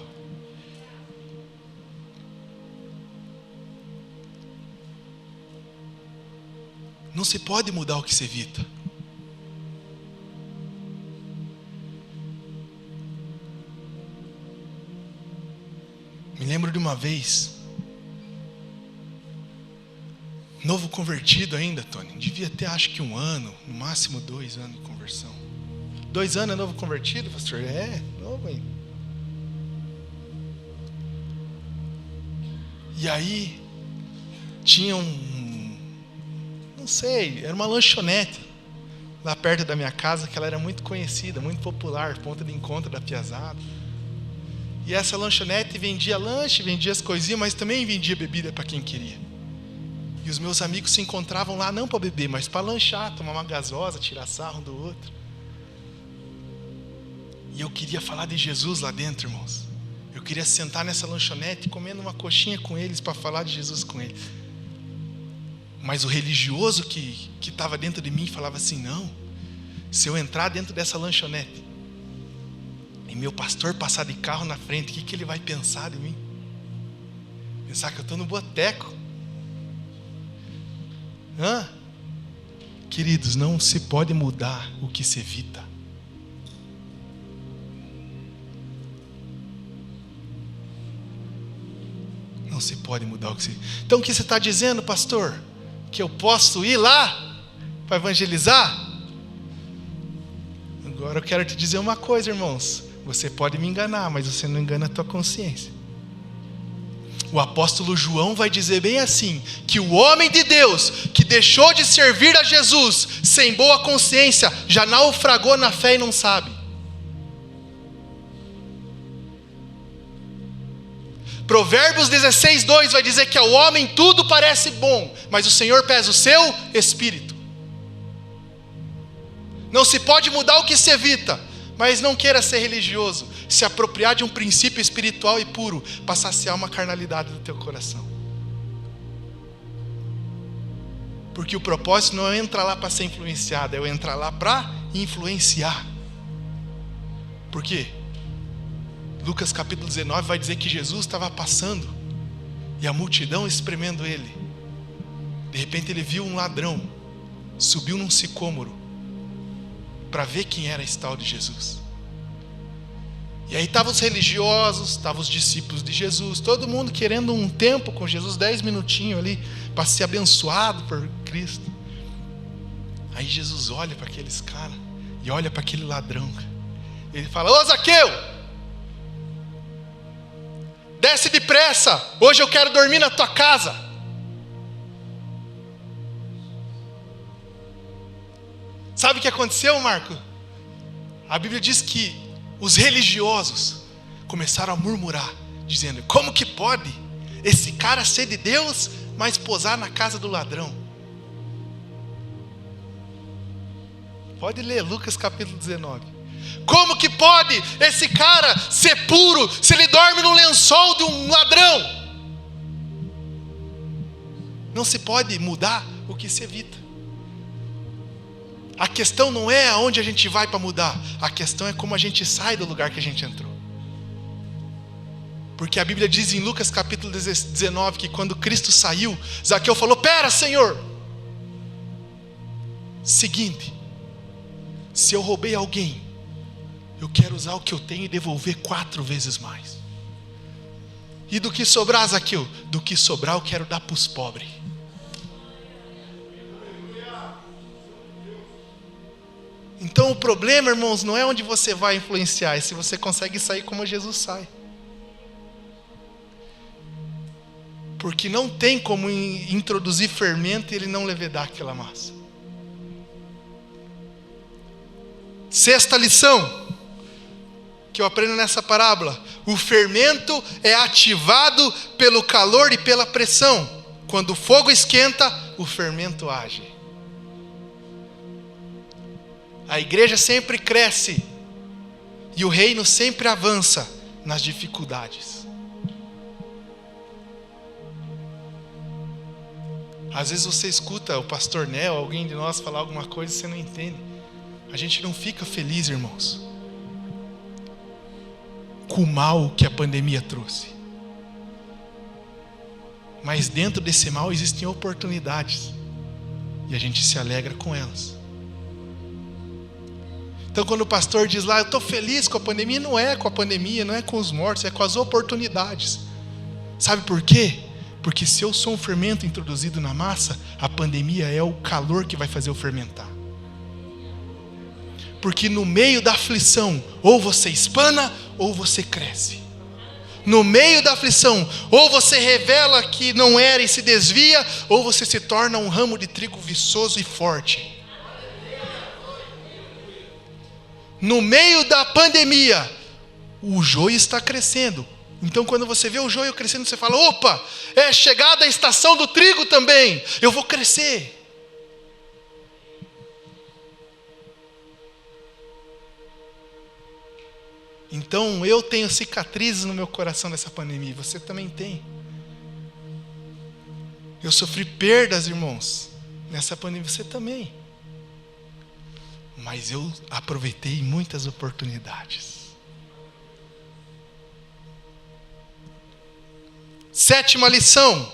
Speaker 1: Não se pode mudar o que se evita. Me lembro de uma vez, novo convertido ainda, Tony, devia ter acho que 1 ano, no máximo 2 anos de conversão. 2 anos é novo convertido, pastor? É, novo ainda. E aí, tinha não sei, era uma lanchonete, lá perto da minha casa, que ela era muito conhecida, muito popular, ponto de encontro da piazada. E essa lanchonete vendia lanche, vendia as coisinhas, mas também vendia bebida para quem queria. E os meus amigos se encontravam lá não para beber, mas para lanchar, tomar uma gasosa, tirar sarro um do outro. E eu queria falar de Jesus lá dentro, irmãos. Eu queria sentar nessa lanchonete comendo uma coxinha com eles para falar de Jesus com eles. Mas o religioso que estava dentro de mim falava assim, não, se eu entrar dentro dessa lanchonete e meu pastor passar de carro na frente, o que ele vai pensar de mim? Pensar que eu estou no boteco. Queridos, não se pode mudar o que se evita. Não se pode mudar o que se evita. Então o que você está dizendo, pastor? Que eu posso ir lá para evangelizar? Agora eu quero te dizer uma coisa, irmãos. Você pode me enganar, mas você não engana a tua consciência. O apóstolo João vai dizer bem assim, que o homem de Deus, que deixou de servir a Jesus, sem boa consciência, já naufragou na fé e não sabe. Provérbios 16:2 vai dizer que ao homem tudo parece bom, mas o Senhor pesa o seu espírito. Não se pode mudar o que se evita, mas não queira ser religioso, se apropriar de um princípio espiritual e puro, para saciar uma carnalidade do teu coração. Porque o propósito não é entrar lá para ser influenciado, é eu entrar lá para influenciar. Por quê? Lucas capítulo 19 vai dizer que Jesus estava passando, e a multidão espremendo ele. De repente ele viu um ladrão, subiu num sicômoro para ver quem era esse tal de Jesus. E aí estavam os religiosos, estavam os discípulos de Jesus, todo mundo querendo um tempo com Jesus, 10 minutinhos ali, para ser abençoado por Cristo. Aí Jesus olha para aqueles caras e olha para aquele ladrão. Ele fala: ô Zaqueu, desce depressa, hoje eu quero dormir na tua casa. Sabe o que aconteceu, Marco? A Bíblia diz que os religiosos começaram a murmurar, dizendo: como que pode esse cara ser de Deus, mas posar na casa do ladrão? Pode ler Lucas capítulo 19. Como que pode esse cara ser puro se ele dorme no lençol de um ladrão? Não se pode mudar o que se evita. A questão não é aonde a gente vai para mudar, a questão é como a gente sai do lugar que a gente entrou. Porque a Bíblia diz em Lucas capítulo 19 que quando Cristo saiu, Zaqueu falou: pera, Senhor, seguinte, se eu roubei alguém, eu quero usar o que eu tenho e devolver 4 vezes mais. E do que sobrar, Zaqueu? Do que sobrar eu quero dar para os pobres. Então o problema, irmãos, não é onde você vai influenciar, é se você consegue sair como Jesus sai. Porque não tem como introduzir fermento e ele não levedar aquela massa. Sexta lição que eu aprendo nessa parábola: o fermento é ativado pelo calor e pela pressão. Quando o fogo esquenta, o fermento age. A igreja sempre cresce e o reino sempre avança nas dificuldades. Às vezes você escuta o pastor Nel, alguém de nós falar alguma coisa e você não entende. A gente não fica feliz, irmãos, com o mal que a pandemia trouxe. Mas dentro desse mal existem oportunidades e a gente se alegra com elas. Então quando o pastor diz lá: eu estou feliz com a pandemia, não é com a pandemia, não é com os mortos, é com as oportunidades. Sabe por quê? Porque se eu sou um fermento introduzido na massa, a pandemia é o calor que vai fazer eu fermentar. Porque no meio da aflição, ou você espana, ou você cresce. No meio da aflição, ou você revela que não era e se desvia, ou você se torna um ramo de trigo viçoso e forte. No meio da pandemia, o joio está crescendo. Então quando você vê o joio crescendo, você fala: opa, é chegada a estação do trigo também, eu vou crescer. Então eu tenho cicatrizes no meu coração nessa pandemia, você também tem. Eu sofri perdas, irmãos, nessa pandemia, você também. Mas eu aproveitei muitas oportunidades. Sétima lição: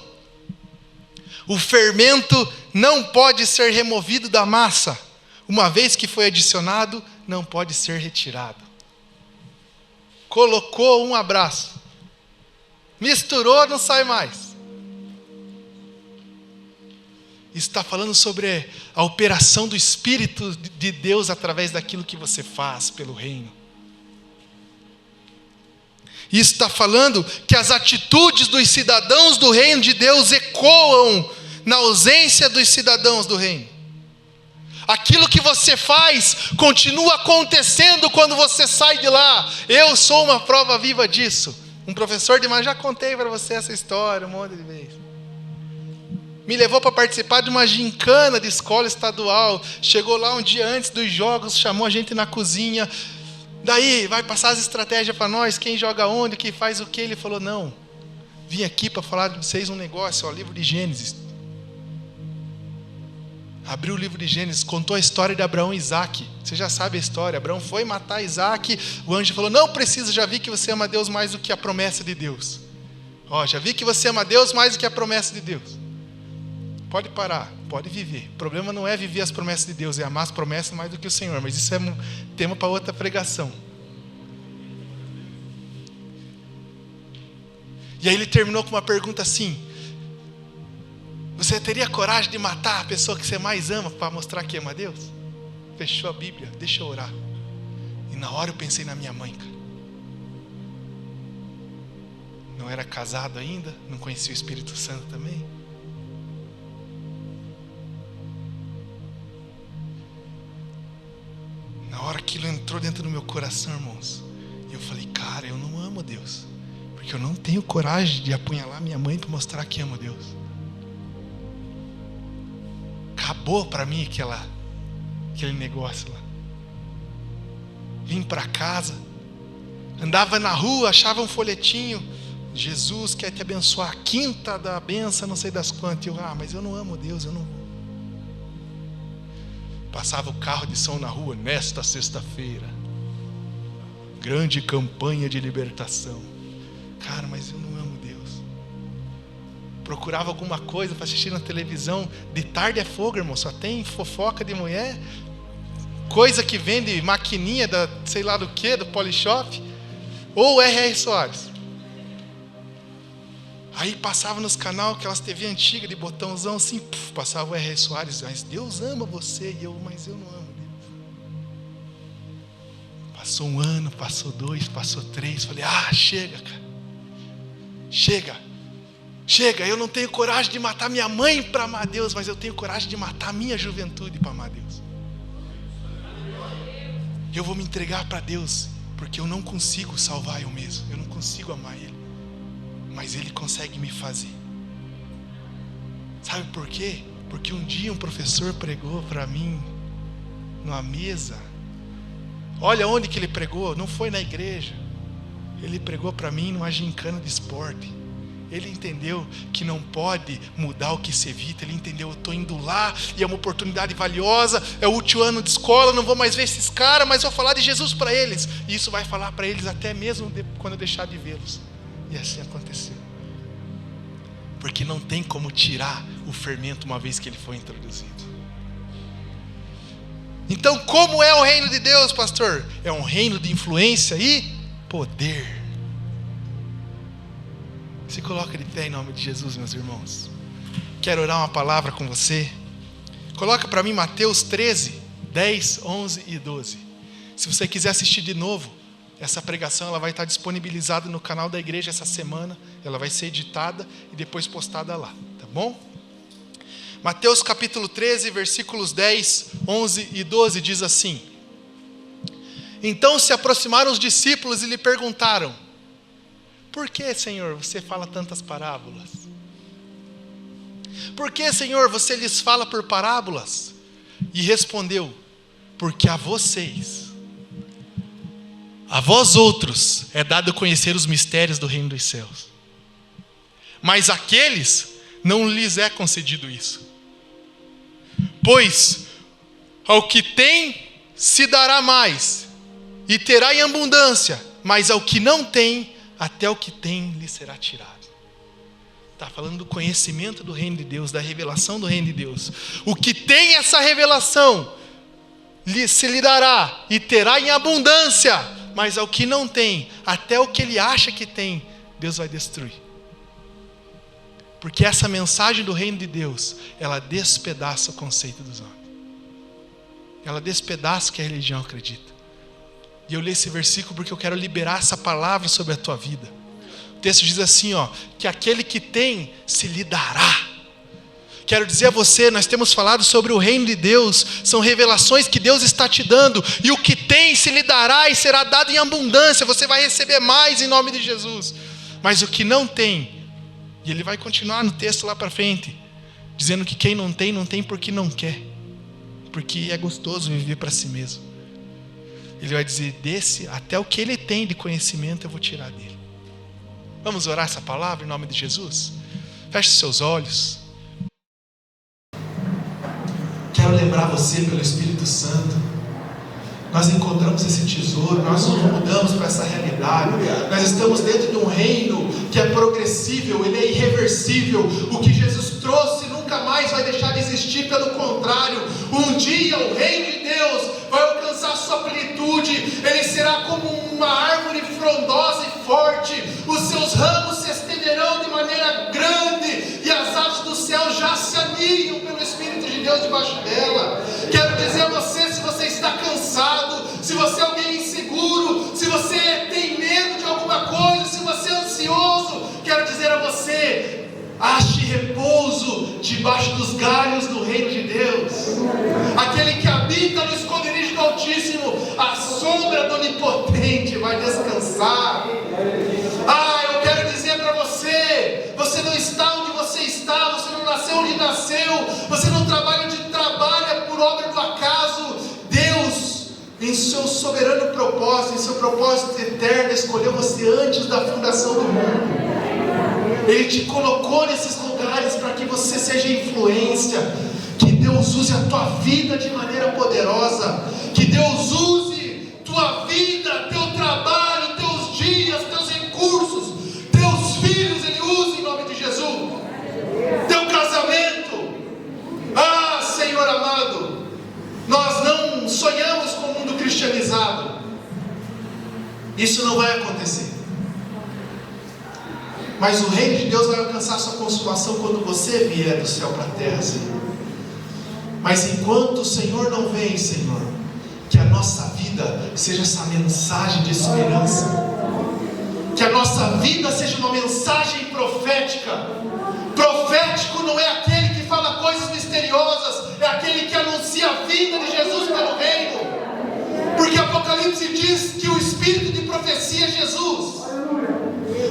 Speaker 1: o fermento não pode ser removido da massa. Uma vez que foi adicionado, não pode ser retirado. Colocou um abraço, misturou, não sai mais. Está falando sobre a operação do Espírito de Deus através daquilo que você faz pelo reino. Isso está falando que as atitudes dos cidadãos do reino de Deus ecoam na ausência dos cidadãos do reino. Aquilo que você faz continua acontecendo quando você sai de lá. Eu sou uma prova viva disso. Um professor de já contei para você essa história um monte de vezes. Me levou para participar de uma gincana de escola estadual. Chegou lá um dia antes dos jogos, chamou a gente na cozinha. Daí, vai passar as estratégias para nós, quem joga onde, quem faz o quê. Ele falou: não, vim aqui para falar de vocês um negócio, livro de Gênesis. Abriu o livro de Gênesis, contou a história de Abraão e Isaac. Você já sabe a história. Abraão foi matar Isaac. O anjo falou: não precisa, já vi que você ama Deus mais do que a promessa de Deus. Ó, já vi que você ama Deus mais do que a promessa de Deus. Pode parar, pode viver. O problema não é viver as promessas de Deus, é amar as promessas mais do que o Senhor. Mas isso é um tema para outra pregação. E aí ele terminou com uma pergunta assim: você teria coragem de matar a pessoa que você mais ama para mostrar que ama a Deus? Fechou a Bíblia, deixa eu orar. E na hora eu pensei na minha mãe, cara. Não era casado ainda, não conhecia o Espírito Santo também. Na hora aquilo entrou dentro do meu coração, irmãos, e eu falei, cara, eu não amo Deus, porque eu não tenho coragem de apunhalar minha mãe para mostrar que amo Deus. Acabou para mim aquele negócio lá. Vim para casa, andava na rua, achava um folhetinho: Jesus quer te abençoar, quinta da benção, não sei das quantas. Eu, mas eu não amo Deus, eu não vou. Passava o carro de som na rua: nesta sexta-feira, grande campanha de libertação. Cara, mas eu não amo Deus. Procurava alguma coisa para assistir na televisão. De tarde é fogo, irmão, só tem fofoca de mulher, coisa que vende maquininha da sei lá do que, do Polishop, ou R.R. Soares. Aí passava nos canais, aquelas TV antigas de botãozão assim, passava o R.R. Soares: mas Deus ama você. E eu, mas eu não amo Deus. Passou um ano, passou 2, passou 3, falei, chega, cara. Chega, eu não tenho coragem de matar minha mãe para amar Deus, mas eu tenho coragem de matar a minha juventude para amar Deus. Eu vou me entregar para Deus, porque eu não consigo salvar eu mesmo, eu não consigo amar Ele, mas Ele consegue me fazer. Sabe por quê? Porque um dia um professor pregou para mim numa mesa. Olha onde que ele pregou, não foi na igreja. Ele pregou para mim numa gincana de esporte. Ele entendeu que não pode mudar o que se evita. Ele entendeu, eu estou indo lá e é uma oportunidade valiosa, é o último ano de escola, não vou mais ver esses caras, mas vou falar de Jesus para eles. E isso vai falar para eles até mesmo quando eu deixar de vê-los. E assim aconteceu. Porque não tem como tirar o fermento uma vez que ele foi introduzido. Então, como é o reino de Deus, pastor? É um reino de influência e poder. Se coloca de pé em nome de Jesus, meus irmãos. Quero orar uma palavra com você. Coloca para mim Mateus 13, 10, 11 e 12. Se você quiser assistir de novo, essa pregação ela vai estar disponibilizada no canal da igreja essa semana. Ela vai ser editada e depois postada lá, tá bom? Mateus capítulo 13, versículos 10, 11 e 12 diz assim: então se aproximaram os discípulos e lhe perguntaram: por que, Senhor, você fala tantas parábolas? Por que, Senhor, você lhes fala por parábolas? E respondeu: porque a vocês, a vós outros, é dado conhecer os mistérios do reino dos céus. Mas àqueles não lhes é concedido isso. Pois ao que tem se dará mais, e terá em abundância, mas ao que não tem, até o que tem lhe será tirado. Está falando do conhecimento do reino de Deus, da revelação do reino de Deus. O que tem essa revelação se lhe dará e terá em abundância, mas ao que não tem, até o que ele acha que tem, Deus vai destruir. Porque essa mensagem do reino de Deus, ela despedaça o conceito dos homens. Ela despedaça o que a religião acredita. E eu leio esse versículo porque eu quero liberar essa palavra sobre a tua vida. O texto diz assim, que aquele que tem, se lhe dará. Quero dizer a você, nós temos falado sobre o reino de Deus, são revelações que Deus está te dando, e o que tem se lhe dará e será dado em abundância, você vai receber mais em nome de Jesus. Mas o que não tem, e ele vai continuar no texto lá para frente, dizendo que quem não tem porque não quer, porque é gostoso viver para si mesmo. Ele vai dizer, desse, até o que ele tem de conhecimento eu vou tirar dele. Vamos orar essa palavra em nome de Jesus? Feche seus olhos. Quero lembrar você pelo Espírito Santo. Nós encontramos esse tesouro, nós nos mudamos para essa realidade. Nós estamos dentro de um reino que é progressível, ele é irreversível. O que Jesus trouxe nunca mais vai deixar de existir, pelo contrário, um dia o reino de Deus vai alcançar sua plenitude. Ele será como uma árvore frondosa e forte, os seus ramos se estenderão de maneira grande, e as aves do céu já se aninham pelo Espírito de Deus debaixo dela. Quero dizer a você, se você está cansado, se você é alguém inseguro, se você tem medo de alguma coisa, se você é ansioso, quero dizer a você: ache repouso debaixo dos galhos do reino de Deus. Aquele que habita no esconderijo do Altíssimo, a sombra do Onipotente vai descansar. Eu quero dizer para você: você não está onde você está, você não nasceu onde nasceu, você não trabalha onde trabalha por obra do acaso. Deus, em seu soberano propósito, em seu propósito eterno, escolheu você antes da fundação do mundo. Ele te colocou nesses lugares para que você seja influência. Que Deus use a tua vida de maneira poderosa. Que Deus use tua vida, teu trabalho, teus dias, teus recursos, teus filhos, Ele use em nome de Jesus. Teu casamento. Senhor amado, nós não sonhamos com o mundo cristianizado. Isso não vai acontecer. Mas o reino de Deus vai alcançar sua consumação quando você vier do céu para a terra, Senhor. Mas enquanto o Senhor não vem, Senhor, que a nossa vida seja essa mensagem de esperança. Que a nossa vida seja uma mensagem profética. Profético não é aquele que fala coisas misteriosas, é aquele que anuncia a vinda de Jesus pelo reino. Porque Apocalipse diz que o espírito de profecia é Jesus.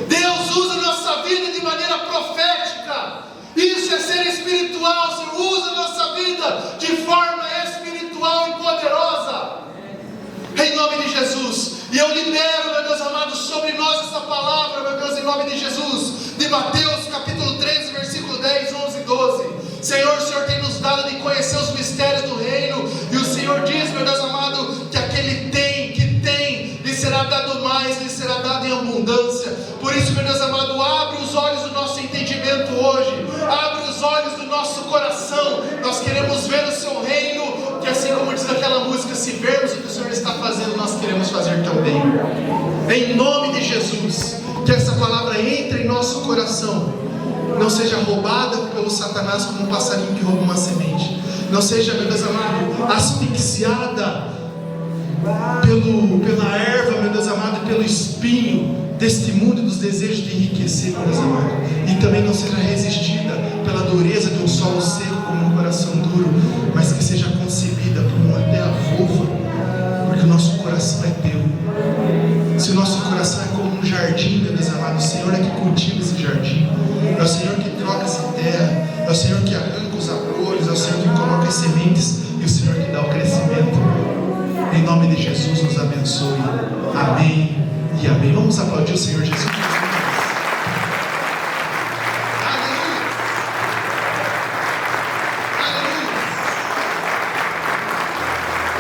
Speaker 1: Deus usa a nossa vida de maneira profética. Isso é ser espiritual. Senhor, usa a nossa vida de forma espiritual e poderosa, em nome de Jesus. E eu libero, meu Deus amado, sobre nós essa palavra, meu Deus, em nome de Jesus, de Mateus capítulo 13, versículo 10, 11 e 12. Senhor, o Senhor tem nos dado de conhecer os mistérios do reino, e o Senhor diz, meu Deus amado, que aquele que tem, lhe será dado mais, lhe será dado em abundância. Por isso, meu Deus amado, abre os olhos do nosso entendimento hoje, abre os olhos do nosso coração. Nós queremos ver o seu reino, que assim como diz aquela música, se vermos o que o Senhor está fazendo, nós queremos fazer também. Em nome de Jesus, que essa palavra entre em nosso coração, não seja roubada pelo Satanás como um passarinho que rouba uma semente, não seja, meu Deus amado, asfixiada pela erva, meu Deus amado, pelo espinho deste mundo e dos desejos de enriquecer, meu Deus amado, e também não seja resistida pela dureza de um solo seco como um coração duro, mas que seja concebida por uma terra fofa, porque o nosso coração é teu. Se o nosso coração é como um jardim, meu Deus amado, o Senhor é que cultiva esse jardim, é o Senhor que troca essa terra, é o Senhor que arranca os abrolhos, é o Senhor que coloca as sementes e o Senhor que dá o crescimento. Em nome de Jesus, nos abençoe. Amém e amém. Vamos aplaudir o Senhor Jesus. Aleluia. Aleluia.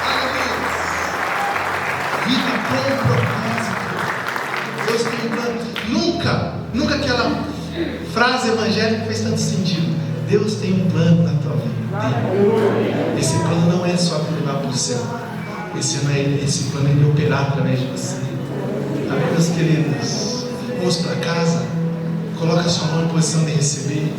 Speaker 1: Aleluia. Vida com propósito. Deus tem um plano. Nunca aquela frase evangélica fez tanto sentido. Deus tem um plano na tua vida. Esse plano não é só para levar para o céu. Esse plano é de operar através de você. Amém, meus queridos? Vamos para casa. Coloca a sua mão em posição de receber.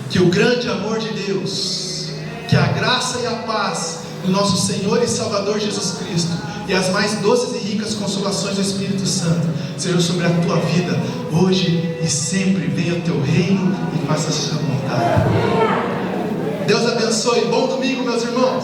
Speaker 1: Que o grande amor de Deus, que a graça e a paz do nosso Senhor e Salvador Jesus Cristo e as mais doces e ricas consolações do Espírito Santo sejam sobre a tua vida, hoje e sempre. Venha o teu reino e faça a sua vontade. Deus abençoe. Bom domingo, meus irmãos.